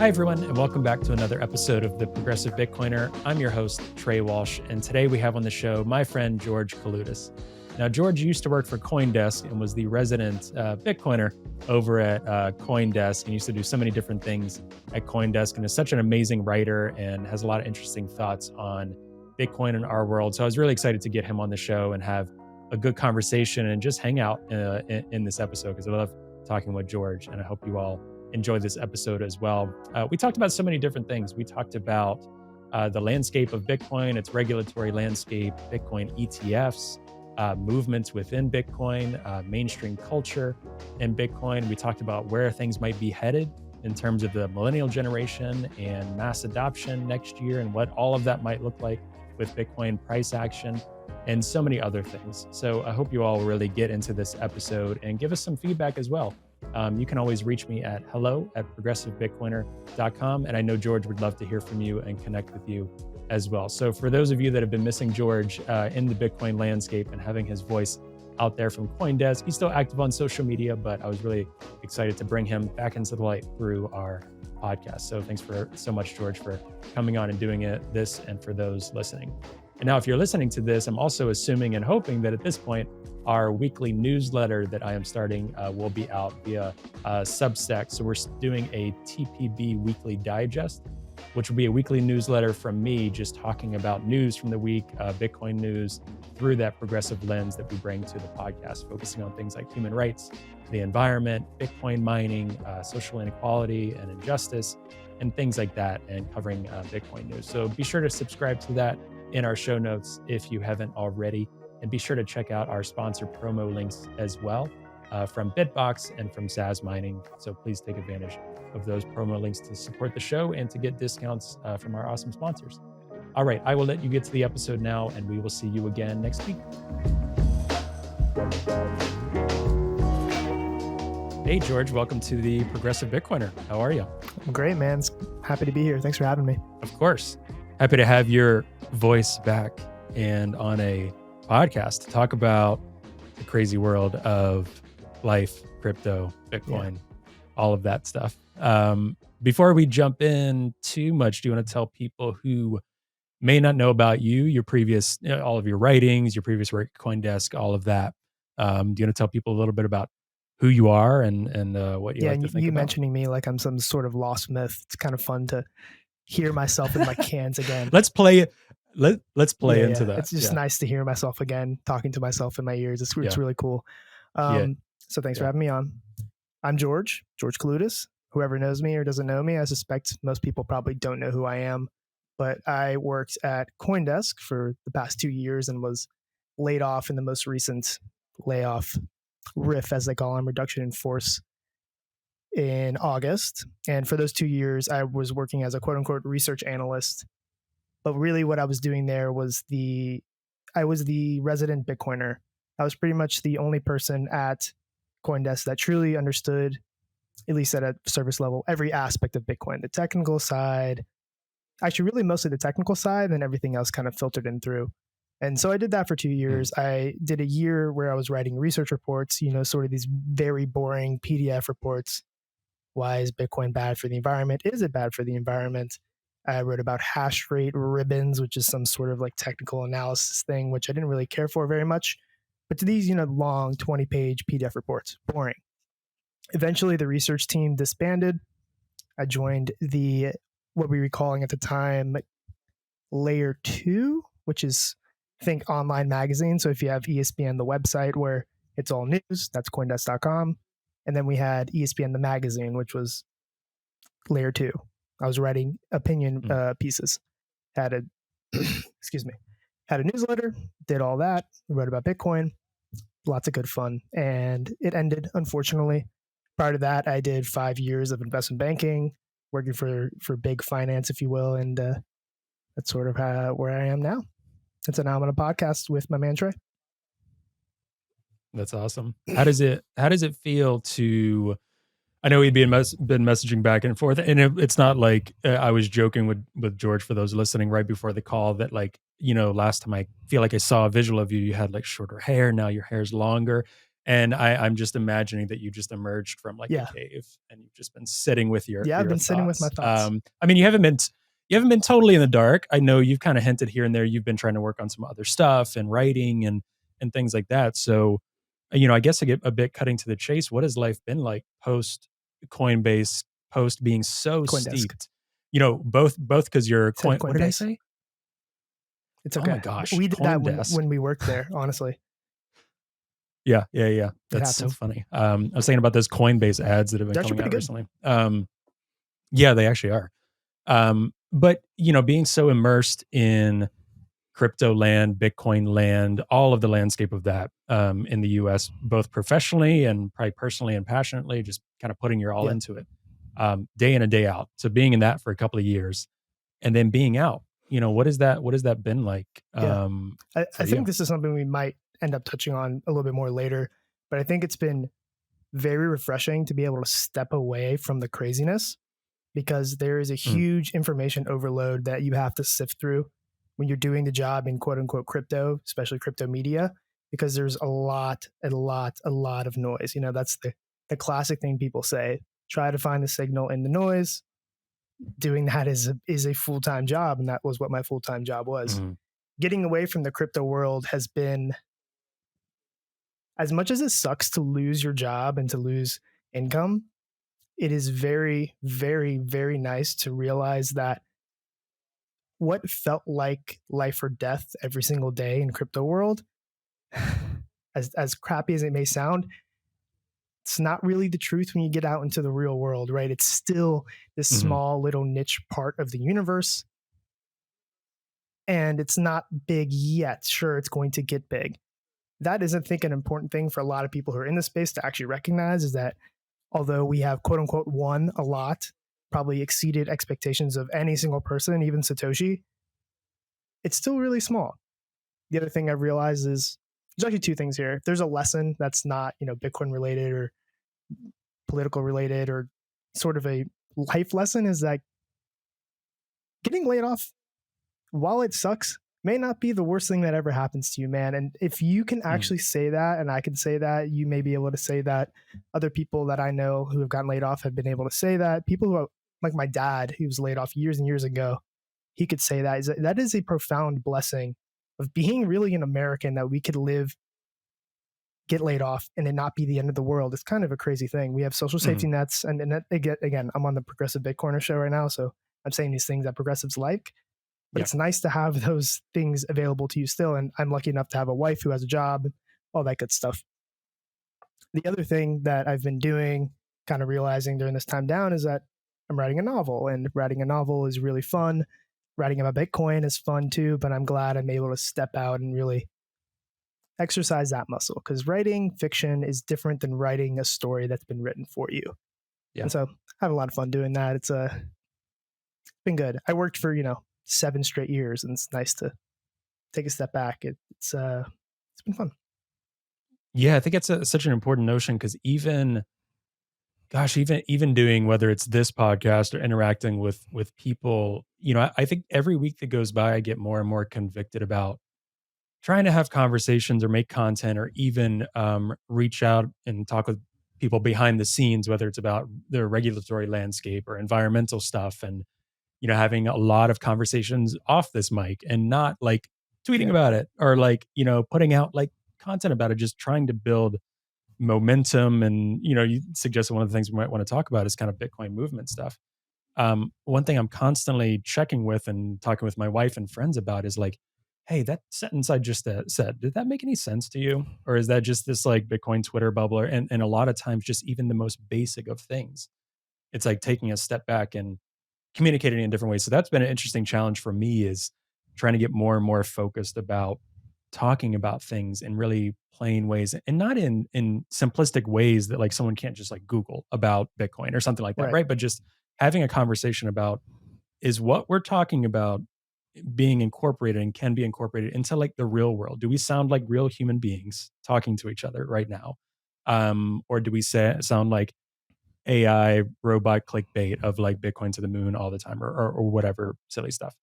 Hi, everyone, and welcome back to another episode of The Progressive Bitcoiner. I'm your host, Trey Walsh, and today we have on the show my friend, George Kaloudis. Now, George used to work for CoinDesk and was the resident Bitcoiner over at CoinDesk, and used to do so many different things at CoinDesk, and is such an amazing writer and has a lot of interesting thoughts on Bitcoin in our world. So I was really excited to get him on the show and have a good conversation and just hang out in this episode, because I love talking with George, and I hope you all enjoy this episode as well. We talked about so many different things. We talked about the landscape of Bitcoin, its regulatory landscape, Bitcoin ETFs, movements within Bitcoin, mainstream culture in Bitcoin. We talked about where things might be headed in terms of the millennial generation and mass adoption next year, and what all of that might look like with Bitcoin price action, and so many other things. So I hope you all really get into this episode and give us some feedback as well. You can always reach me at hello@progressivebitcoiner.com. And I know George would love to hear from you and connect with you as well. So for those of you that have been missing George in the Bitcoin landscape and having his voice out there from CoinDesk, he's still active on social media, but I was really excited to bring him back into the light through our podcast. So thanks so much, George, for coming on and doing this, and for those listening. And now, if you're listening to this, I'm also assuming and hoping that at this point, our weekly newsletter that I am starting will be out via Substack. So we're doing a TPB weekly digest, which will be a weekly newsletter from me just talking about news from the week, Bitcoin news, through that progressive lens that we bring to the podcast, focusing on things like human rights, the environment, Bitcoin mining, social inequality and injustice, and things like that, and covering Bitcoin news. So be sure to subscribe to that in our show notes if you haven't already. And be sure to check out our sponsor promo links as well from Bitbox and from Zaz Mining. So please take advantage of those promo links to support the show and to get discounts from our awesome sponsors. All right, I will let you get to the episode now, and we will see you again next week. Hey, George, welcome to the Progressive Bitcoiner. How are you? I'm great, man. Happy to be here. Thanks for having me. Of course. Happy to have your voice back and on a podcast to talk about the crazy world of life, crypto, Bitcoin, all of that stuff. Before we jump in too much, do you want to tell people who may not know about you, your previous, all of your writings, your previous work at CoinDesk, all of that? Do you want to tell people a little bit about who you are and what you like to think you about? Mentioning me like I'm some sort of lost myth. It's kind of fun to hear myself in my cans again. Let's play it. Let's play into that. It's just nice to hear myself again, talking to myself in my ears. It's really cool. So thanks for having me on. I'm George Kaloudis. Whoever knows me or doesn't know me, I suspect most people probably don't know who I am. But I worked at CoinDesk for the past 2 years and was laid off in the most recent layoff, RIF as they call them, reduction in force, in August. And for those 2 years, I was working as a quote unquote research analyst. But really what I was doing there was I was the resident Bitcoiner. I was pretty much the only person at CoinDesk that truly understood, at least at a service level, every aspect of Bitcoin, the technical side, actually really mostly the technical side, and everything else kind of filtered in through. And so I did that for 2 years. I did a year where I was writing research reports, sort of these very boring PDF reports. Why is Bitcoin bad for the environment? Is it bad for the environment? I wrote about hash rate ribbons, which is some sort of like technical analysis thing, which I didn't really care for very much. But to these, long 20-page PDF reports, boring. Eventually, the research team disbanded. I joined what we were calling at the time Layer 2, which is, think, online magazine. So if you have ESPN, the website where it's all news, that's CoinDesk.com. And then we had ESPN, the magazine, which was Layer 2. I was writing opinion pieces. Had a newsletter, did all that, wrote about Bitcoin, lots of good fun. And it ended, unfortunately. Prior to that, I did 5 years of investment banking, working for big finance, if you will. And that's sort of where I am now. And so now I'm on a podcast with my man, Trey. That's awesome. How does it feel to, I know we'd been messaging back and forth, and it's not like I was joking with George, for those listening, right before the call, that last time I feel like I saw a visual of you, you had like shorter hair. Now your hair's longer. And I'm just imagining that you just emerged from like a Yeah. cave and you've just been sitting with your I've been sitting with my thoughts. I mean, you haven't been totally in the dark. I know you've kind of hinted here and there. You've been trying to work on some other stuff and writing and things like that. So, I guess I get a bit cutting to the chase. What has life been like post Coinbase, post being so CoinDesk. steeped? Both because you're Said What did I Coinbase. say? It's Oh okay. my gosh, We did that CoinDesk. when we worked there, honestly. Yeah. That's so funny. I was thinking about those Coinbase ads that have been They're actually coming out pretty good. recently. Yeah, they actually are. But being so immersed in crypto land, Bitcoin land, all of the landscape of that in the US, both professionally and probably personally and passionately, just kind of putting your all Yeah. into it, day in and day out. So being in that for a couple of years and then being out, what has that been like? Yeah. I For think you? this is something we might end up touching on a little bit more later, but I think it's been very refreshing to be able to step away from the craziness, because there is a huge information overload that you have to sift through when you're doing the job in quote unquote crypto, especially crypto media, because there's a lot of noise. That's the classic thing people say: try to find the signal in the noise. Doing that is a full-time job, and that was what my full-time job was. Getting away from the crypto world has been, as much as it sucks to lose your job and to lose income, it is very, very, very nice to realize that what felt like life or death every single day in crypto world, as crappy as it may sound, it's not really the truth when you get out into the real world, right? It's still this small little niche part of the universe, and it's not big yet. Sure, it's going to get big. That is, I think, an important thing for a lot of people who are in the space to actually recognize, is that although we have quote unquote won a lot, probably exceeded expectations of any single person, even Satoshi, it's still really small. The other thing I've realized is there's actually two things here. There's a lesson that's not, Bitcoin related or political related, or sort of a life lesson, is that getting laid off, while it sucks, may not be the worst thing that ever happens to you, man. And if you can actually say that, and I can say that, you may be able to say that. Other people that I know who have gotten laid off have been able to say that. People who, like my dad, who was laid off years and years ago, he could say that. That is a profound blessing of being really an American, that we could live, get laid off, and it not be the end of the world. It's kind of a crazy thing. We have social safety nets, and that, again, I'm on the Progressive Bitcoiner show right now, so I'm saying these things that progressives like. But it's nice to have those things available to you still. And I'm lucky enough to have a wife who has a job, all that good stuff. The other thing that I've been doing, kind of realizing during this time down, is that I'm writing a novel, and writing a novel is really fun. Writing about Bitcoin is fun too, but I'm glad I'm able to step out and really exercise that muscle, because writing fiction is different than writing a story that's been written for you. Yeah. And so I have a lot of fun doing that. It's been good. I worked for, 7 straight years, and it's nice to take a step back. It's been fun. Yeah, I think it's such an important notion, because even doing, whether it's this podcast or interacting with people, I think every week that goes by, I get more and more convicted about trying to have conversations or make content, or even reach out and talk with people behind the scenes, whether it's about the regulatory landscape or environmental stuff, and having a lot of conversations off this mic, and not like tweeting about it, or like, putting out like content about it, just trying to build momentum. And, you suggested one of the things we might want to talk about is kind of Bitcoin movement stuff. One thing I'm constantly checking with and talking with my wife and friends about is like, hey, that sentence I just said, did that make any sense to you? Or is that just this like Bitcoin Twitter bubble? And a lot of times, just even the most basic of things, it's like taking a step back and communicating in different ways. So that's been an interesting challenge for me, is trying to get more and more focused about talking about things in really plain ways, and not in simplistic ways that like someone can't just like Google about Bitcoin or something like that, right? But just having a conversation about, is what we're talking about being incorporated and can be incorporated into like the real world? Do we sound like real human beings talking to each other right now? Or do we sound like AI robot clickbait of like Bitcoin to the moon all the time, or whatever silly stuff?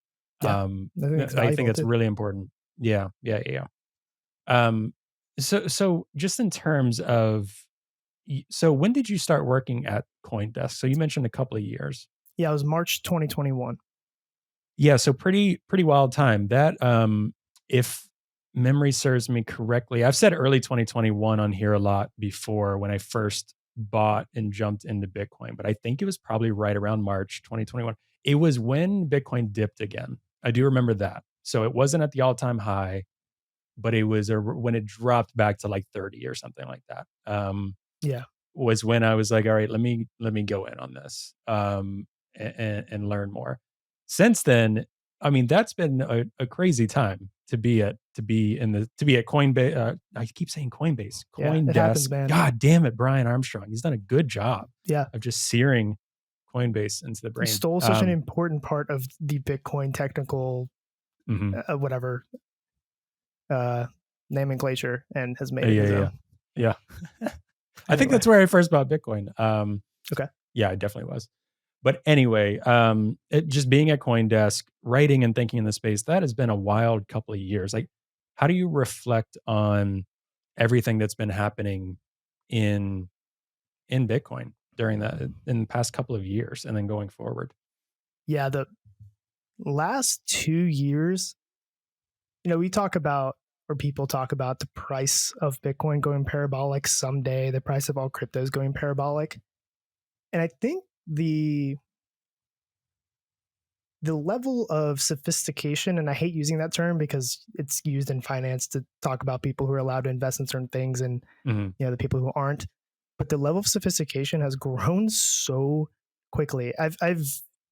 Yeah, I think that's really important. Yeah. Um, So just in terms of, so when did you start working at CoinDesk? So you mentioned a couple of years. Yeah, it was March 2021. Yeah, so pretty wild time. That if memory serves me correctly, I've said early 2021 on here a lot before when I first bought and jumped into Bitcoin, but I think it was probably right around March 2021. It was when Bitcoin dipped again. I do remember that. So it wasn't at the all-time high, but it was when it dropped back to like 30 or something like that. Yeah. Was when I was like, all right, let me go in on this, and learn more. Since then, I mean, that's been a crazy time to be at Coinbase. I keep saying Coinbase, Yeah. It happens, CoinDesk. man. God damn it, Brian Armstrong. He's done a good job Yeah. of just searing Coinbase into the He brain. stole such an important part of the Bitcoin technical, whatever, nomenclature, and has made it his own. Yeah. I think Anyway. that's where I first bought Bitcoin. Okay. Yeah, it definitely was. But anyway, just being at CoinDesk, writing and thinking in the space, that has been a wild couple of years. Like, how do you reflect on everything that's been happening in Bitcoin during that in the past couple of years and then going forward? Yeah, the last 2 years, we talk about, or people talk about, the price of Bitcoin going parabolic someday, the price of all cryptos going parabolic. And I think the level of sophistication, and I hate using that term because it's used in finance to talk about people who are allowed to invest in certain things and the people who aren't, but the level of sophistication has grown so quickly. I've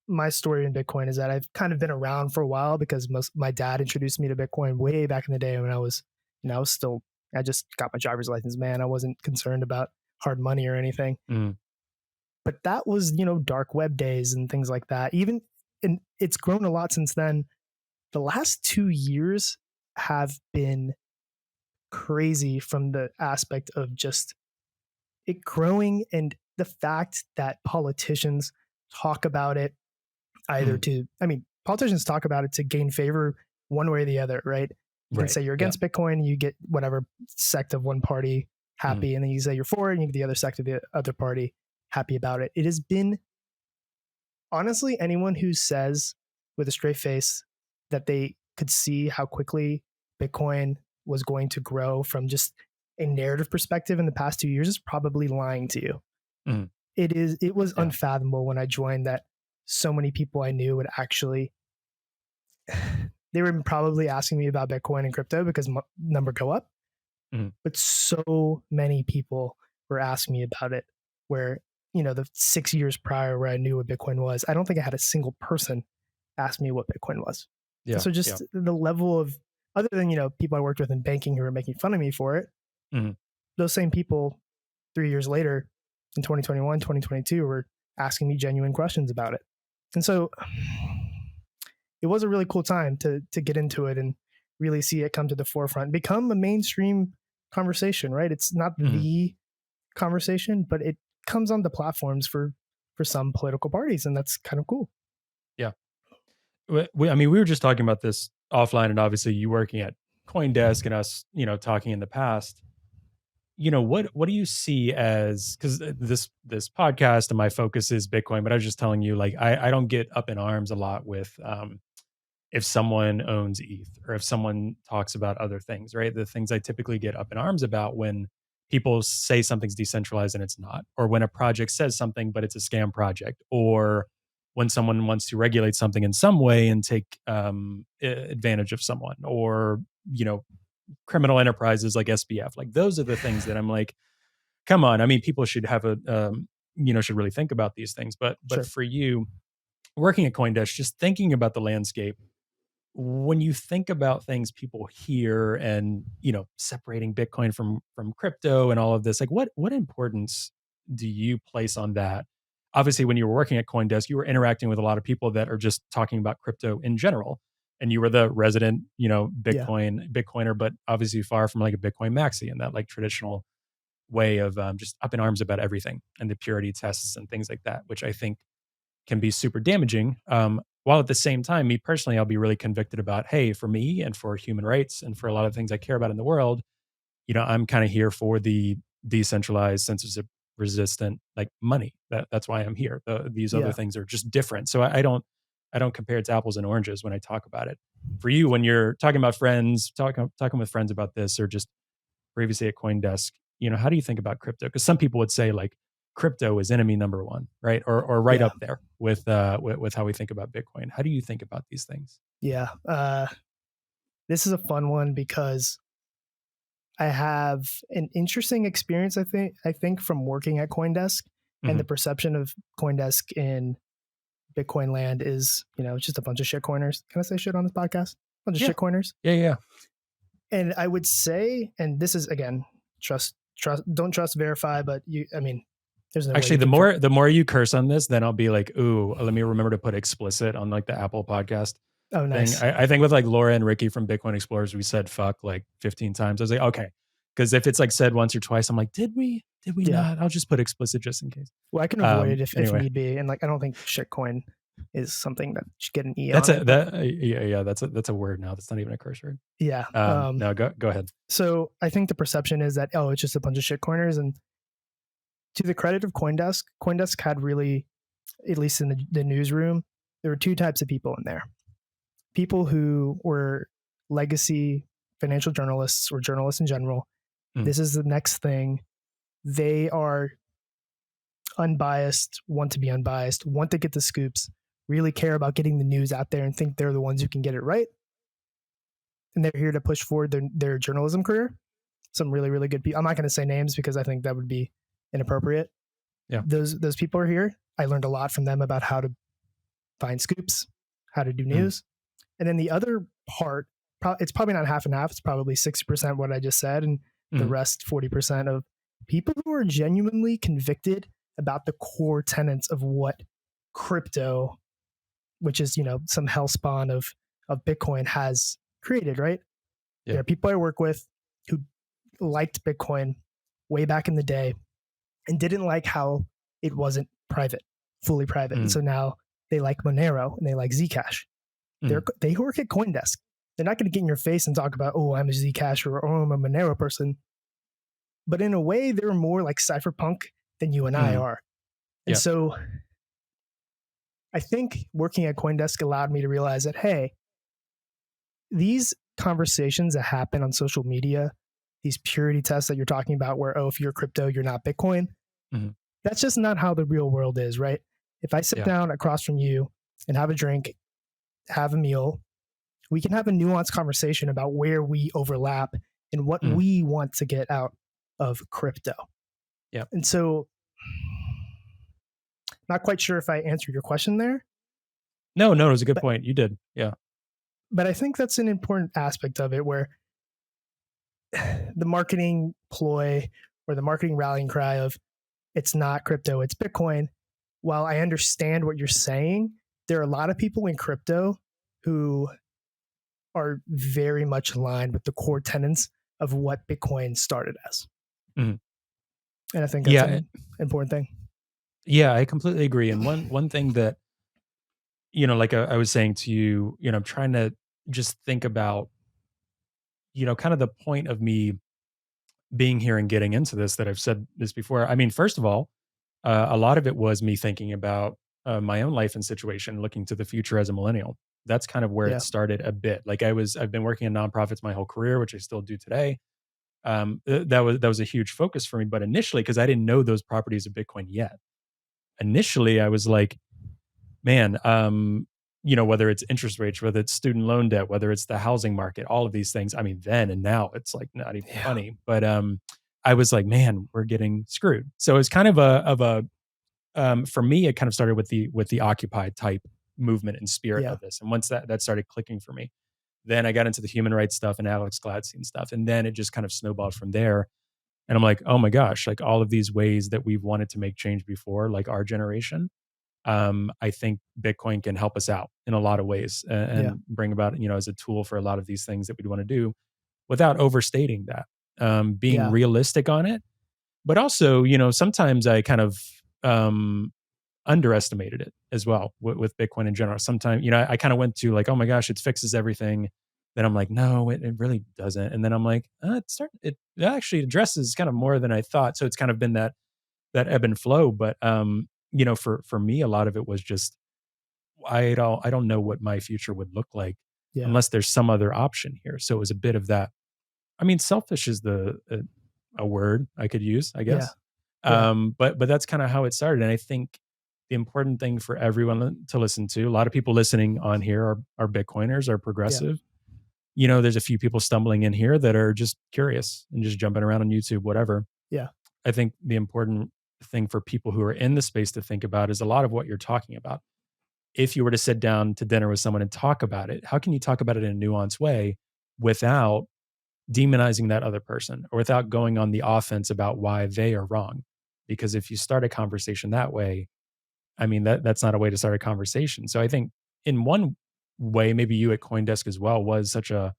my story in Bitcoin is that I've kind of been around for a while because my dad introduced me to Bitcoin way back in the day when I was still, I just got my driver's license, man. I wasn't concerned about hard money or anything. But that was, dark web days and things like that. And it's grown a lot since then. The last 2 years have been crazy from the aspect of just it growing, and the fact that politicians talk about it either politicians talk about it to gain favor one way or the other, right? You can say you're against Bitcoin, you get whatever sect of one party happy, and then you say you're for it, and you get the other sect of the other party happy about it. It has been, honestly, anyone who says with a straight face that they could see how quickly Bitcoin was going to grow from just a narrative perspective in the past 2 years is probably lying to you. It was unfathomable when I joined that so many people I knew would actually, they were probably asking me about Bitcoin and crypto because number go up. But so many people were asking me about it, where, the 6 years prior where I knew what Bitcoin was, I don't think I had a single person ask me what Bitcoin was. Yeah. So just the level of, other than, people I worked with in banking who were making fun of me for it, those same people 3 years later in 2021, 2022 were asking me genuine questions about it. And so it was a really cool time to get into it and really see it come to the forefront, become a mainstream conversation, right? It's not the conversation, but it comes on the platforms for some political parties, and that's kind of cool. Yeah. We were just talking about this offline, and obviously you working at CoinDesk and us, talking in the past. What do you see as, because this podcast and my focus is Bitcoin, but I was just telling you, like, I don't get up in arms a lot with if someone owns ETH or if someone talks about other things, right? The things I typically get up in arms about when people say something's decentralized and it's not, or when a project says something but it's a scam project, or when someone wants to regulate something in some way and take advantage of someone, or criminal enterprises like SBF. Like, those are the things that I'm like, come on. I mean, people should have should really think about these things. But for you, working at CoinDesk, just thinking about the landscape, when you think about things people hear and, separating Bitcoin from crypto and all of this, like, what importance do you place on that? Obviously, when you were working at CoinDesk, you were interacting with a lot of people that are just talking about crypto in general. And you were the resident, Bitcoiner, but obviously far from like a Bitcoin maxi and that like traditional way of just up in arms about everything and the purity tests and things like that, which I think can be super damaging. While at the same time, me personally, I'll be really convicted about, hey, for me and for human rights and for a lot of things I care about in the world, I'm kind of here for the decentralized, censorship resistant, like money. That's why I'm here. These other things are just different. So I don't compare it to apples and oranges when I talk about it. For you, when you're talking about friends, talking with friends about this, or just previously at CoinDesk, how do you think about crypto? Because some people would say like crypto is enemy number one, right? Or right up there with how we think about Bitcoin. How do you think about these things? Yeah. This is a fun one because I have an interesting experience, I think from working at CoinDesk, and the perception of CoinDesk in Bitcoin land is, it's just a bunch of shitcoiners. Can I say shit on this podcast? A bunch of shitcoiners. Yeah. And I would say, and this is again, don't trust, verify, but there's no actually the more you curse on this, then I'll be like, ooh, let me remember to put explicit on like the Apple podcast. Oh, nice. I think with like Laura and Ricky from Bitcoin Explorers, we said fuck like 15 times. I was like, okay. Because if it's like said once or twice, I'm like, did we not? I'll just put explicit just in case. Well, I can avoid it if need be. And like, I don't think shitcoin is something that should get an E that's on that's a word now. That's not even a curse word. Yeah. No, go ahead. So I think the perception is that, it's just a bunch of shitcoiners. And to the credit of CoinDesk had really, at least in the newsroom, there were two types of people in there. People who were legacy financial journalists or journalists in general. This is the next thing. They are unbiased, want to be unbiased, want to get the scoops, really care about getting the news out there and think they're the ones who can get it right. And they're here to push forward their journalism career. Some really, really good people. I'm not going to say names because I think that would be inappropriate. Yeah. Those people are here. I learned a lot from them about how to find scoops, how to do news. And then the other part, it's probably not half and half. It's probably 60% what I just said. And the rest, 40% of people who are genuinely convicted about the core tenets of what crypto, which is, some hellspawn of Bitcoin, has created, right? Yeah. There are people I work with who liked Bitcoin way back in the day and didn't like how it wasn't fully private. And so now they like Monero and they like Zcash. They work at CoinDesk. They're not going to get in your face and talk about, oh, I'm a Zcash or I'm a Monero person. But in a way, they're more like cypherpunk than you and I are. And so I think working at CoinDesk allowed me to realize that, hey, these conversations that happen on social media, these purity tests that you're talking about where, if you're crypto, you're not Bitcoin, that's just not how the real world is, right? If I sit down across from you and have a drink, have a meal, we can have a nuanced conversation about where we overlap and what we want to get out of crypto. Yeah. And so not quite sure if I answered your question there. No, it was a good point. You did. Yeah. But I think that's an important aspect of it where the marketing ploy or the marketing rallying cry of it's not crypto, it's Bitcoin. While I understand what you're saying, there are a lot of people in crypto who are very much aligned with the core tenets of what Bitcoin started as. And I think that's an important thing. Yeah, I completely agree. And one thing that, like I was saying to you, I'm trying to just think about, kind of the point of me being here and getting into this, that I've said this before. I mean, first of all, a lot of it was me thinking about my own life and situation, looking to the future as a millennial. That's kind of where it started a bit. Like I've been working in nonprofits my whole career, which I still do today. That was a huge focus for me. But initially, because I didn't know those properties of Bitcoin yet, initially I was like, man, whether it's interest rates, whether it's student loan debt, whether it's the housing market, all of these things. I mean, then and now it's like not even funny. But I was like, man, we're getting screwed. So it's kind of for me, it kind of started with the Occupy type movement and spirit of this. And once that started clicking for me, then I got into the human rights stuff and Alex Gladstein stuff. And then it just kind of snowballed from there. And I'm like, oh my gosh, like all of these ways that we've wanted to make change before, like our generation, I think Bitcoin can help us out in a lot of ways and bring about, as a tool for a lot of these things that we'd want to do without overstating that, being realistic on it. But also, sometimes I kind of underestimated it as well with Bitcoin in general. Sometimes, I kind of went to like, oh my gosh, it fixes everything. Then I'm like, no, it really doesn't. And then I'm like, it actually addresses kind of more than I thought. So it's kind of been that ebb and flow. But for me, a lot of it was just I don't know what my future would look like Yeah. unless there's some other option here. So it was a bit of that. I mean, selfish is a word I could use, I Yeah. guess. Yeah. But that's kind of how it started. And I think the important thing for everyone to listen to, a lot of people listening on here are Bitcoiners, are Yeah. progressive. There's a few people stumbling in here that are just curious and just jumping around on YouTube, whatever. Yeah. I think the important thing for people who are in the space to think about is a lot of what you're talking about. If you were to sit down to dinner with someone and talk about it, how can you talk about it in a nuanced way without demonizing that other person or without going on the offense about why they are wrong? Because if you start a conversation that way, I mean, that's not a way to start a conversation. So I think in one way, maybe you at CoinDesk as well was such a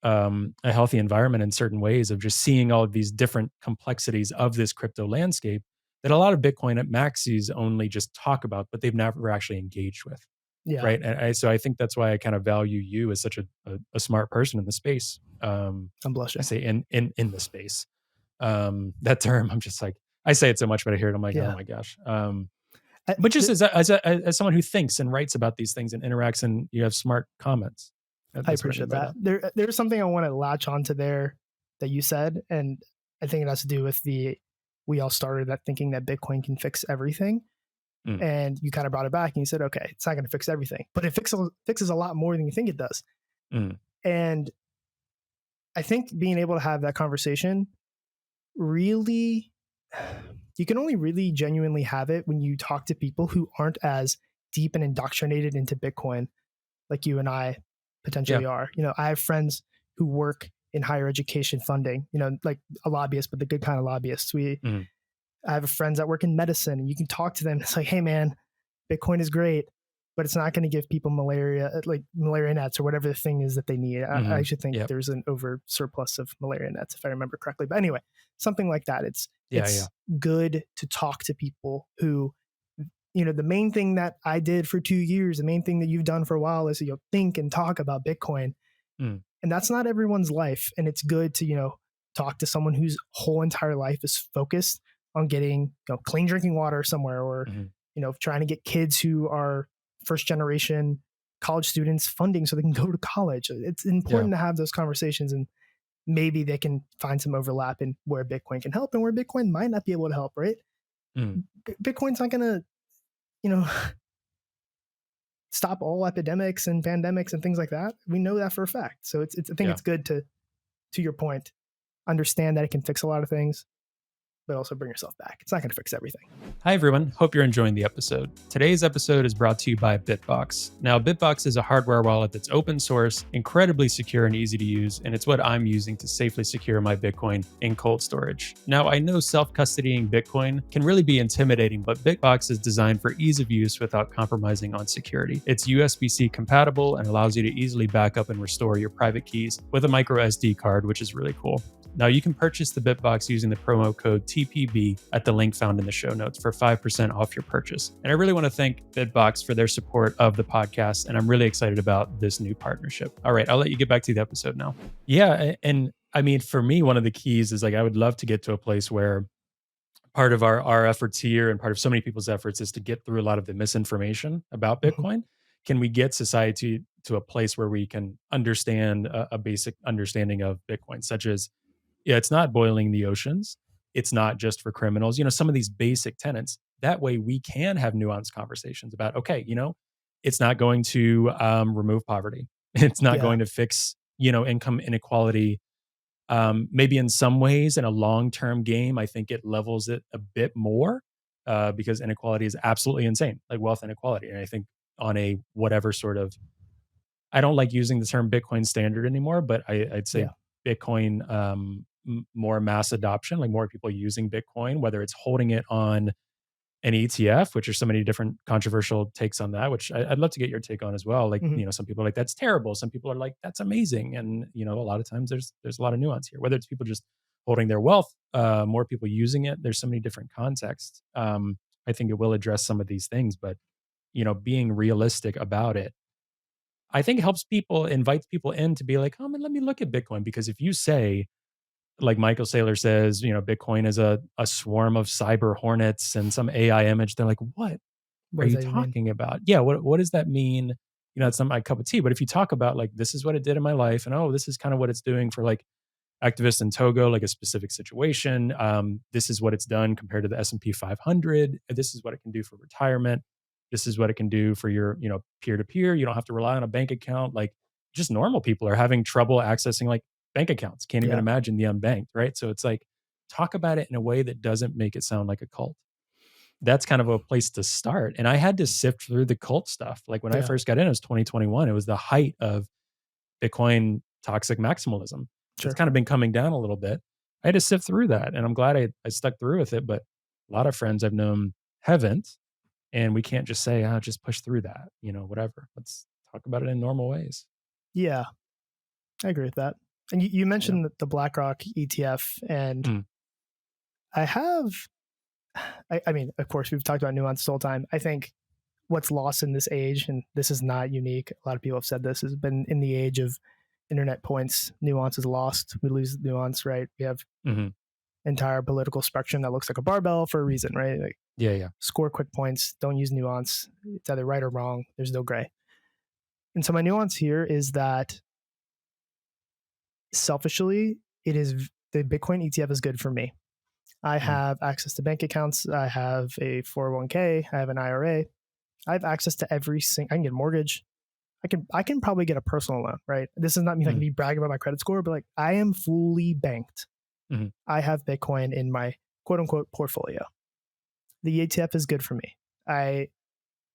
healthy environment in certain ways of just seeing all of these different complexities of this crypto landscape that a lot of Bitcoin at maxis only just talk about, but they've never actually engaged with. Yeah. Right. So I think that's why I kind of value you as such a smart person in the space. I'm I blushing. say in the space. That term, I'm just like, I say it so much, but I hear it. I'm like, oh Yeah. my gosh. I, But just as someone who thinks and writes about these things and interacts, and you have smart comments. I That's what I mean appreciate by that. that. There's something I want to latch onto there that you said, and I think it has to do with we all started that thinking that Bitcoin can fix everything, Mm, and you kind of brought it back and you said, okay, it's not going to fix everything, but it fixes a lot more than you think it does. mm, And I think being able to have that conversation really, you can only really genuinely have it when you talk to people who aren't as deep and indoctrinated into Bitcoin like you and I yeah. potentially are. I have friends who work in higher education funding, like a lobbyist, but the good kind of lobbyists. Mm, I have friends that work in medicine, and you can talk to them. It's like, hey man, Bitcoin is great, but it's not going to give people like malaria nets or whatever the thing is that they need. I mm-hmm. actually think Yep. there's an over surplus of malaria nets, if I remember correctly. But anyway, something like that. Yeah. Yeah. It's good to talk to people who, the main thing that I did for 2 years, the main thing that you've done for a while is think and talk about Bitcoin. Mm, And that's not everyone's life. And it's good to, talk to someone whose whole entire life is focused on getting clean drinking water somewhere, or, mm-hmm. trying to get kids who are first generation college students funding so they can go to college. It's Yeah. important to have those conversations, and maybe they can find some overlap in where Bitcoin can help and where Bitcoin might not be able to help, right? Mm, Bitcoin's not going to, you know, stop all epidemics and pandemics and things like that. We know that for a fact. So I think yeah. it's good to your point, understand that it can fix a lot of things, but also bring yourself back. It's not going to fix everything. Hi, everyone. Hope you're enjoying the episode. Today's episode is brought to you by Bitbox. Now, Bitbox is a hardware wallet that's open source, incredibly secure and easy to use, and it's what I'm using to safely secure my Bitcoin in cold storage. Now, I know self-custodying Bitcoin can really be intimidating, but Bitbox is designed for ease of use without compromising on security. It's USB-C compatible and allows you to easily back up and restore your private keys with a micro SD card, which is really cool. Now, you can purchase the Bitbox using the promo code TPB at the link found in the show notes for 5% off your purchase. And I really want to thank Bitbox for their support of the podcast, and I'm really excited about this new partnership. All right, I'll let you get back to the episode now. Yeah, and I mean, for me, one of the keys is like I would love to get to a place where part of our efforts here and part of so many people's efforts is to get through a lot of the misinformation about Bitcoin. Can we get society to a place where we can understand a basic understanding of Bitcoin, such as, yeah, it's not boiling the oceans. It's not just for criminals. Some of these basic tenets. That way we can have nuanced conversations about, okay, it's not going to remove poverty. It's not Yeah. going to fix, income inequality. Maybe in some ways, in a long-term game, I think it levels it a bit more because inequality is absolutely insane, like wealth inequality. And I think on a whatever sort of, I don't like using the term Bitcoin standard anymore, but I'd say Yeah. Bitcoin more mass adoption, like more people using Bitcoin, whether it's holding it on an ETF, which are so many different controversial takes on that, which I'd love to get your take on as well. Like, Mm-hmm. some people are like, that's terrible. Some people are like, that's amazing. And, a lot of times there's a lot of nuance here, whether it's people just holding their wealth, more people using it. There's so many different contexts. I think it will address some of these things, but, being realistic about it. I think it helps people, invites people in to be like, oh man, let me look at Bitcoin. Because if you say, like Michael Saylor says, Bitcoin is a swarm of cyber hornets and some AI image, they're like, what What are does you that even mean? talking about? Yeah, what does that mean? It's not my cup of tea. But if you talk about like, this is what it did in my life, and oh, this is kind of what it's doing for like activists in Togo, like a specific situation. This is what it's done compared to the S&P 500. This is what it can do for retirement. This is what it can do for your, peer to peer. You don't have to rely on a bank account. Like just normal people are having trouble accessing like bank accounts. Can't even Yeah. imagine the unbanked, right? So it's like talk about it in a way that doesn't make it sound like a cult. That's kind of a place to start. And I had to sift through the cult stuff. Like when I Yeah. first got in, it was 2021. It was the height of Bitcoin toxic maximalism. It's Sure. kind of been coming down a little bit. I had to sift through that, and I'm glad I stuck through with it. But a lot of friends I've known haven't, and we can't just say, "Oh, just push through that," whatever. Let's talk about it in normal ways. Yeah, I agree with that. And you Yeah. mentioned the BlackRock ETF, and Mm. I have, I mean, of course, we've talked about nuance the whole time. I think what's lost in this age, and this is not unique, a lot of people have said this, has been in the age of internet points, nuance is lost. We lose nuance, right? We have Hmm. entire political spectrum that looks like a barbell for a reason, right? Like Yeah. score quick points, don't use nuance. It's either right or wrong. There's no gray. And so my nuance here is that selfishly, it is the Bitcoin ETF is good for me. I Mm. have access to bank accounts. I have a 401k. I have an IRA. I have access to every single. I can get a mortgage. I can probably get a personal loan. Right. This does not mean I can Mm. be bragging about my credit score, but like I am fully banked. Mhm. I have Bitcoin in my quote unquote portfolio. The ETF is good for me. I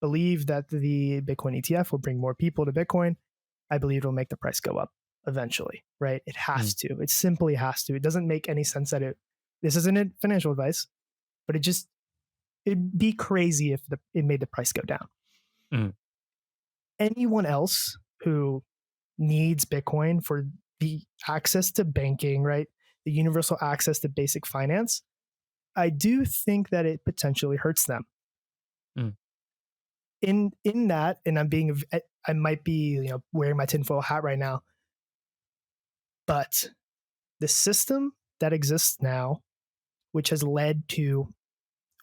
believe that the Bitcoin ETF will bring more people to Bitcoin. I believe it'll make the price go up eventually, right? It has Mm. to. It simply has to. It doesn't make any sense that this isn't financial advice, but it'd be crazy if it made the price go down. Mm. Anyone else who needs Bitcoin for the access to banking, right? The universal access to basic finance, I do think that it potentially hurts them. Mm. In that, and I might be wearing my tinfoil hat right now, but the system that exists now, which has led to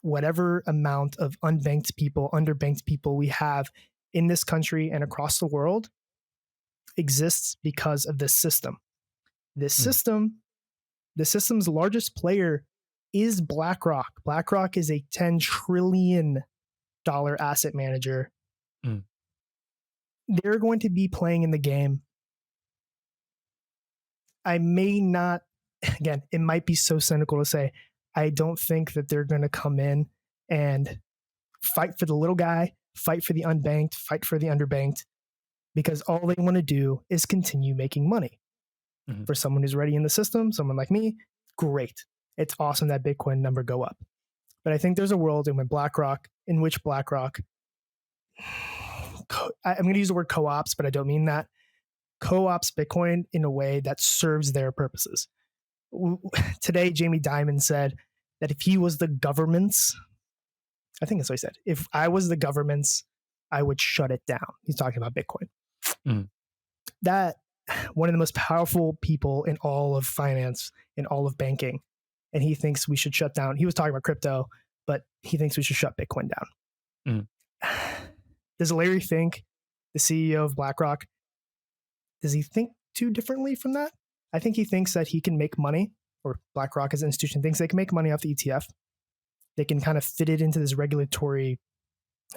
whatever amount of unbanked people, underbanked people we have in this country and across the world, exists because of this system. This Mm. system, the system's largest player is BlackRock. BlackRock is a $10 trillion asset manager. Mm. They're going to be playing in the game. I may not, again, it might be so cynical to say, I don't think that they're going to come in and fight for the little guy, fight for the unbanked, fight for the underbanked, because all they want to do is continue making money. Mm-hmm. For someone who's already in the system, someone like me, great. It's awesome that Bitcoin number go up. But I think there's a world in which BlackRock, I'm going to use the word co-ops, but I don't mean that, co-ops Bitcoin in a way that serves their purposes. Today, Jamie Dimon said that if he was the government's, I think that's what he said, if I was the government's, I would shut it down. He's talking about Bitcoin. Mm. That one of the most powerful people in all of finance, in all of banking, and he thinks we should shut down. He was talking about crypto, but he thinks we should shut Bitcoin down. Does Larry Fink, the CEO of BlackRock, does he think too differently from that? I think he thinks that he can make money, or BlackRock as an institution thinks they can make money off the ETF. They can kind of fit it into this regulatory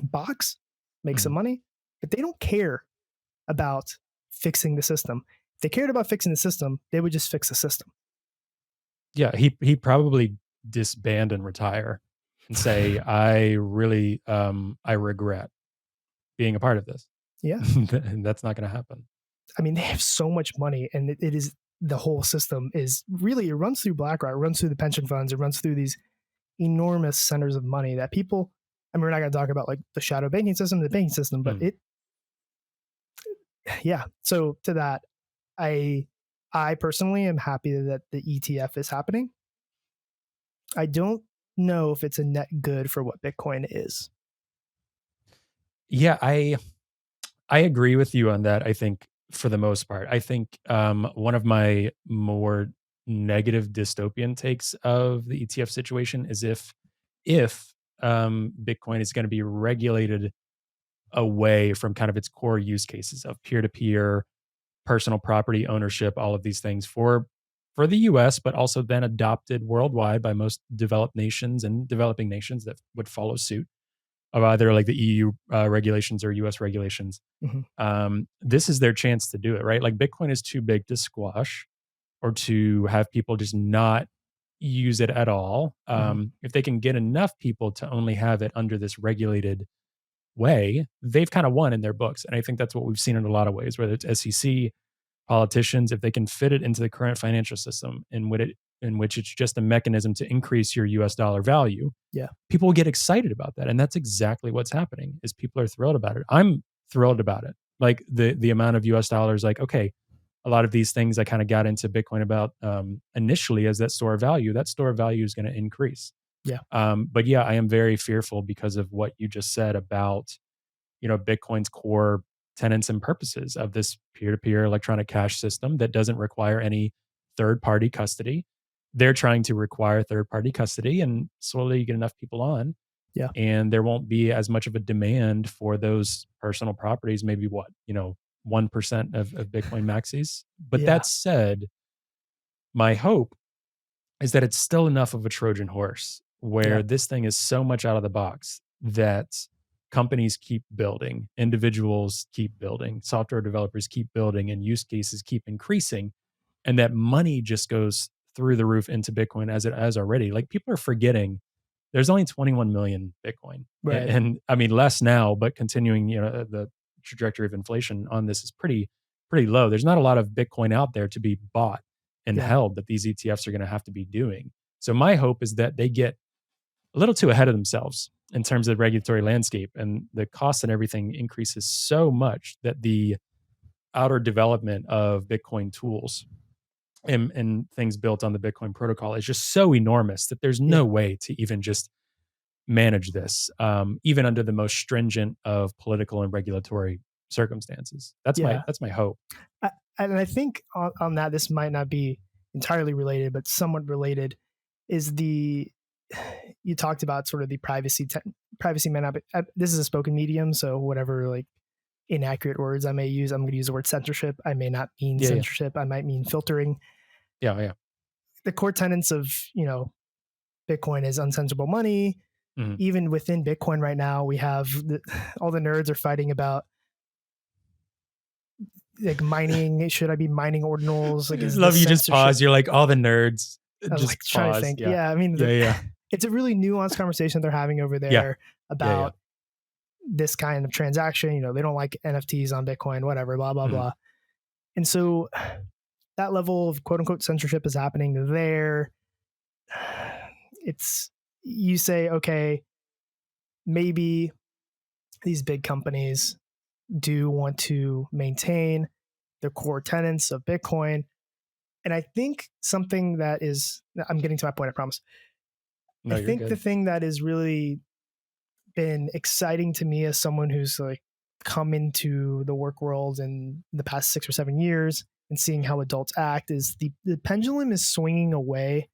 box, make some money, but they don't care about fixing the system. If they cared about fixing the system, they would just fix the system. Yeah, he probably disband and retire and say, I really I regret being a part of this. Yeah. And that's not going to happen. I mean, they have so much money, and it is, the whole system is really, it runs through BlackRock, it runs through the pension funds, it runs through these enormous centers of money that people, I mean, we're not going to talk about like the shadow banking system, the banking system, but yeah. So to that, I personally am happy that the ETF is happening. I don't know if it's a net good for what Bitcoin is. Yeah, I agree with you on that. I think for the most part, I think one of my more negative dystopian takes of the ETF situation is if Bitcoin is going to be regulated away from kind of its core use cases of peer to peer, personal property ownership, all of these things for the US, but also then adopted worldwide by most developed nations and developing nations that would follow suit of either like the EU regulations or US regulations. This is their chance to do it, right? Like Bitcoin is too big to squash or to have people just not use it at all. If they can get enough people to only have it under this regulated way, they've kind of won in their books. And I think that's what we've seen in a lot of ways, whether it's SEC, politicians, if they can fit it into the current financial system in which it's just a mechanism to increase your US dollar value, Yeah. people will get excited about that. And that's exactly what's happening is people are thrilled about it. I'm thrilled about it. Like the amount of US dollars, like, okay, a lot of these things I kind of got into Bitcoin about initially as that store of value is going to increase. Yeah. But yeah, I am very fearful because of what you just said about, Bitcoin's core tenets and purposes of this peer-to-peer electronic cash system that doesn't require any third-party custody. They're trying to require third-party custody, and slowly you get enough people on, Yeah. and there won't be as much of a demand for those personal properties. Maybe 1% of Bitcoin maxis. But that said, my hope is that it's still enough of a Trojan horse where this thing is so much out of the box that companies keep building, individuals keep building, software developers keep building, and use cases keep increasing. And that money just goes through the roof into Bitcoin as it has already. Like people are forgetting there's only 21 million Bitcoin. Right. And I mean, less now, but continuing, the trajectory of inflation on this is pretty low. There's not a lot of Bitcoin out there to be bought and held that these ETFs are going to have to be doing. So my hope is that they get a little too ahead of themselves in terms of the regulatory landscape, and the cost and everything increases so much that the outer development of Bitcoin tools and things built on the Bitcoin protocol is just so enormous that there's no way to even just manage this, even under the most stringent of political and regulatory circumstances. That's my hope. And I think on that, this might not be entirely related, but somewhat related, is you talked about sort of the privacy may not be, this is a spoken medium, so whatever like inaccurate words I may use, I'm going to use the word censorship. I may not mean censorship. I might mean filtering. Yeah. The core tenets of, Bitcoin is uncensorable money. Even within Bitcoin right now, we have all the nerds are fighting about like mining. Should I be mining ordinals? Like, is love you just pause. You're like all the nerds. I was like trying to think. Yeah. I mean, it's a really nuanced conversation they're having over there about this kind of transaction. They don't like NFTs on Bitcoin, whatever, blah, blah, blah. And so that level of quote unquote censorship is happening there. You say, okay, maybe these big companies do want to maintain the core tenets of Bitcoin. And I think something that is, I'm getting to my point, I promise. No, I think good. The thing that has really been exciting to me as someone who's like come into the work world in the past 6 or 7 years and seeing how adults act is the pendulum is swinging away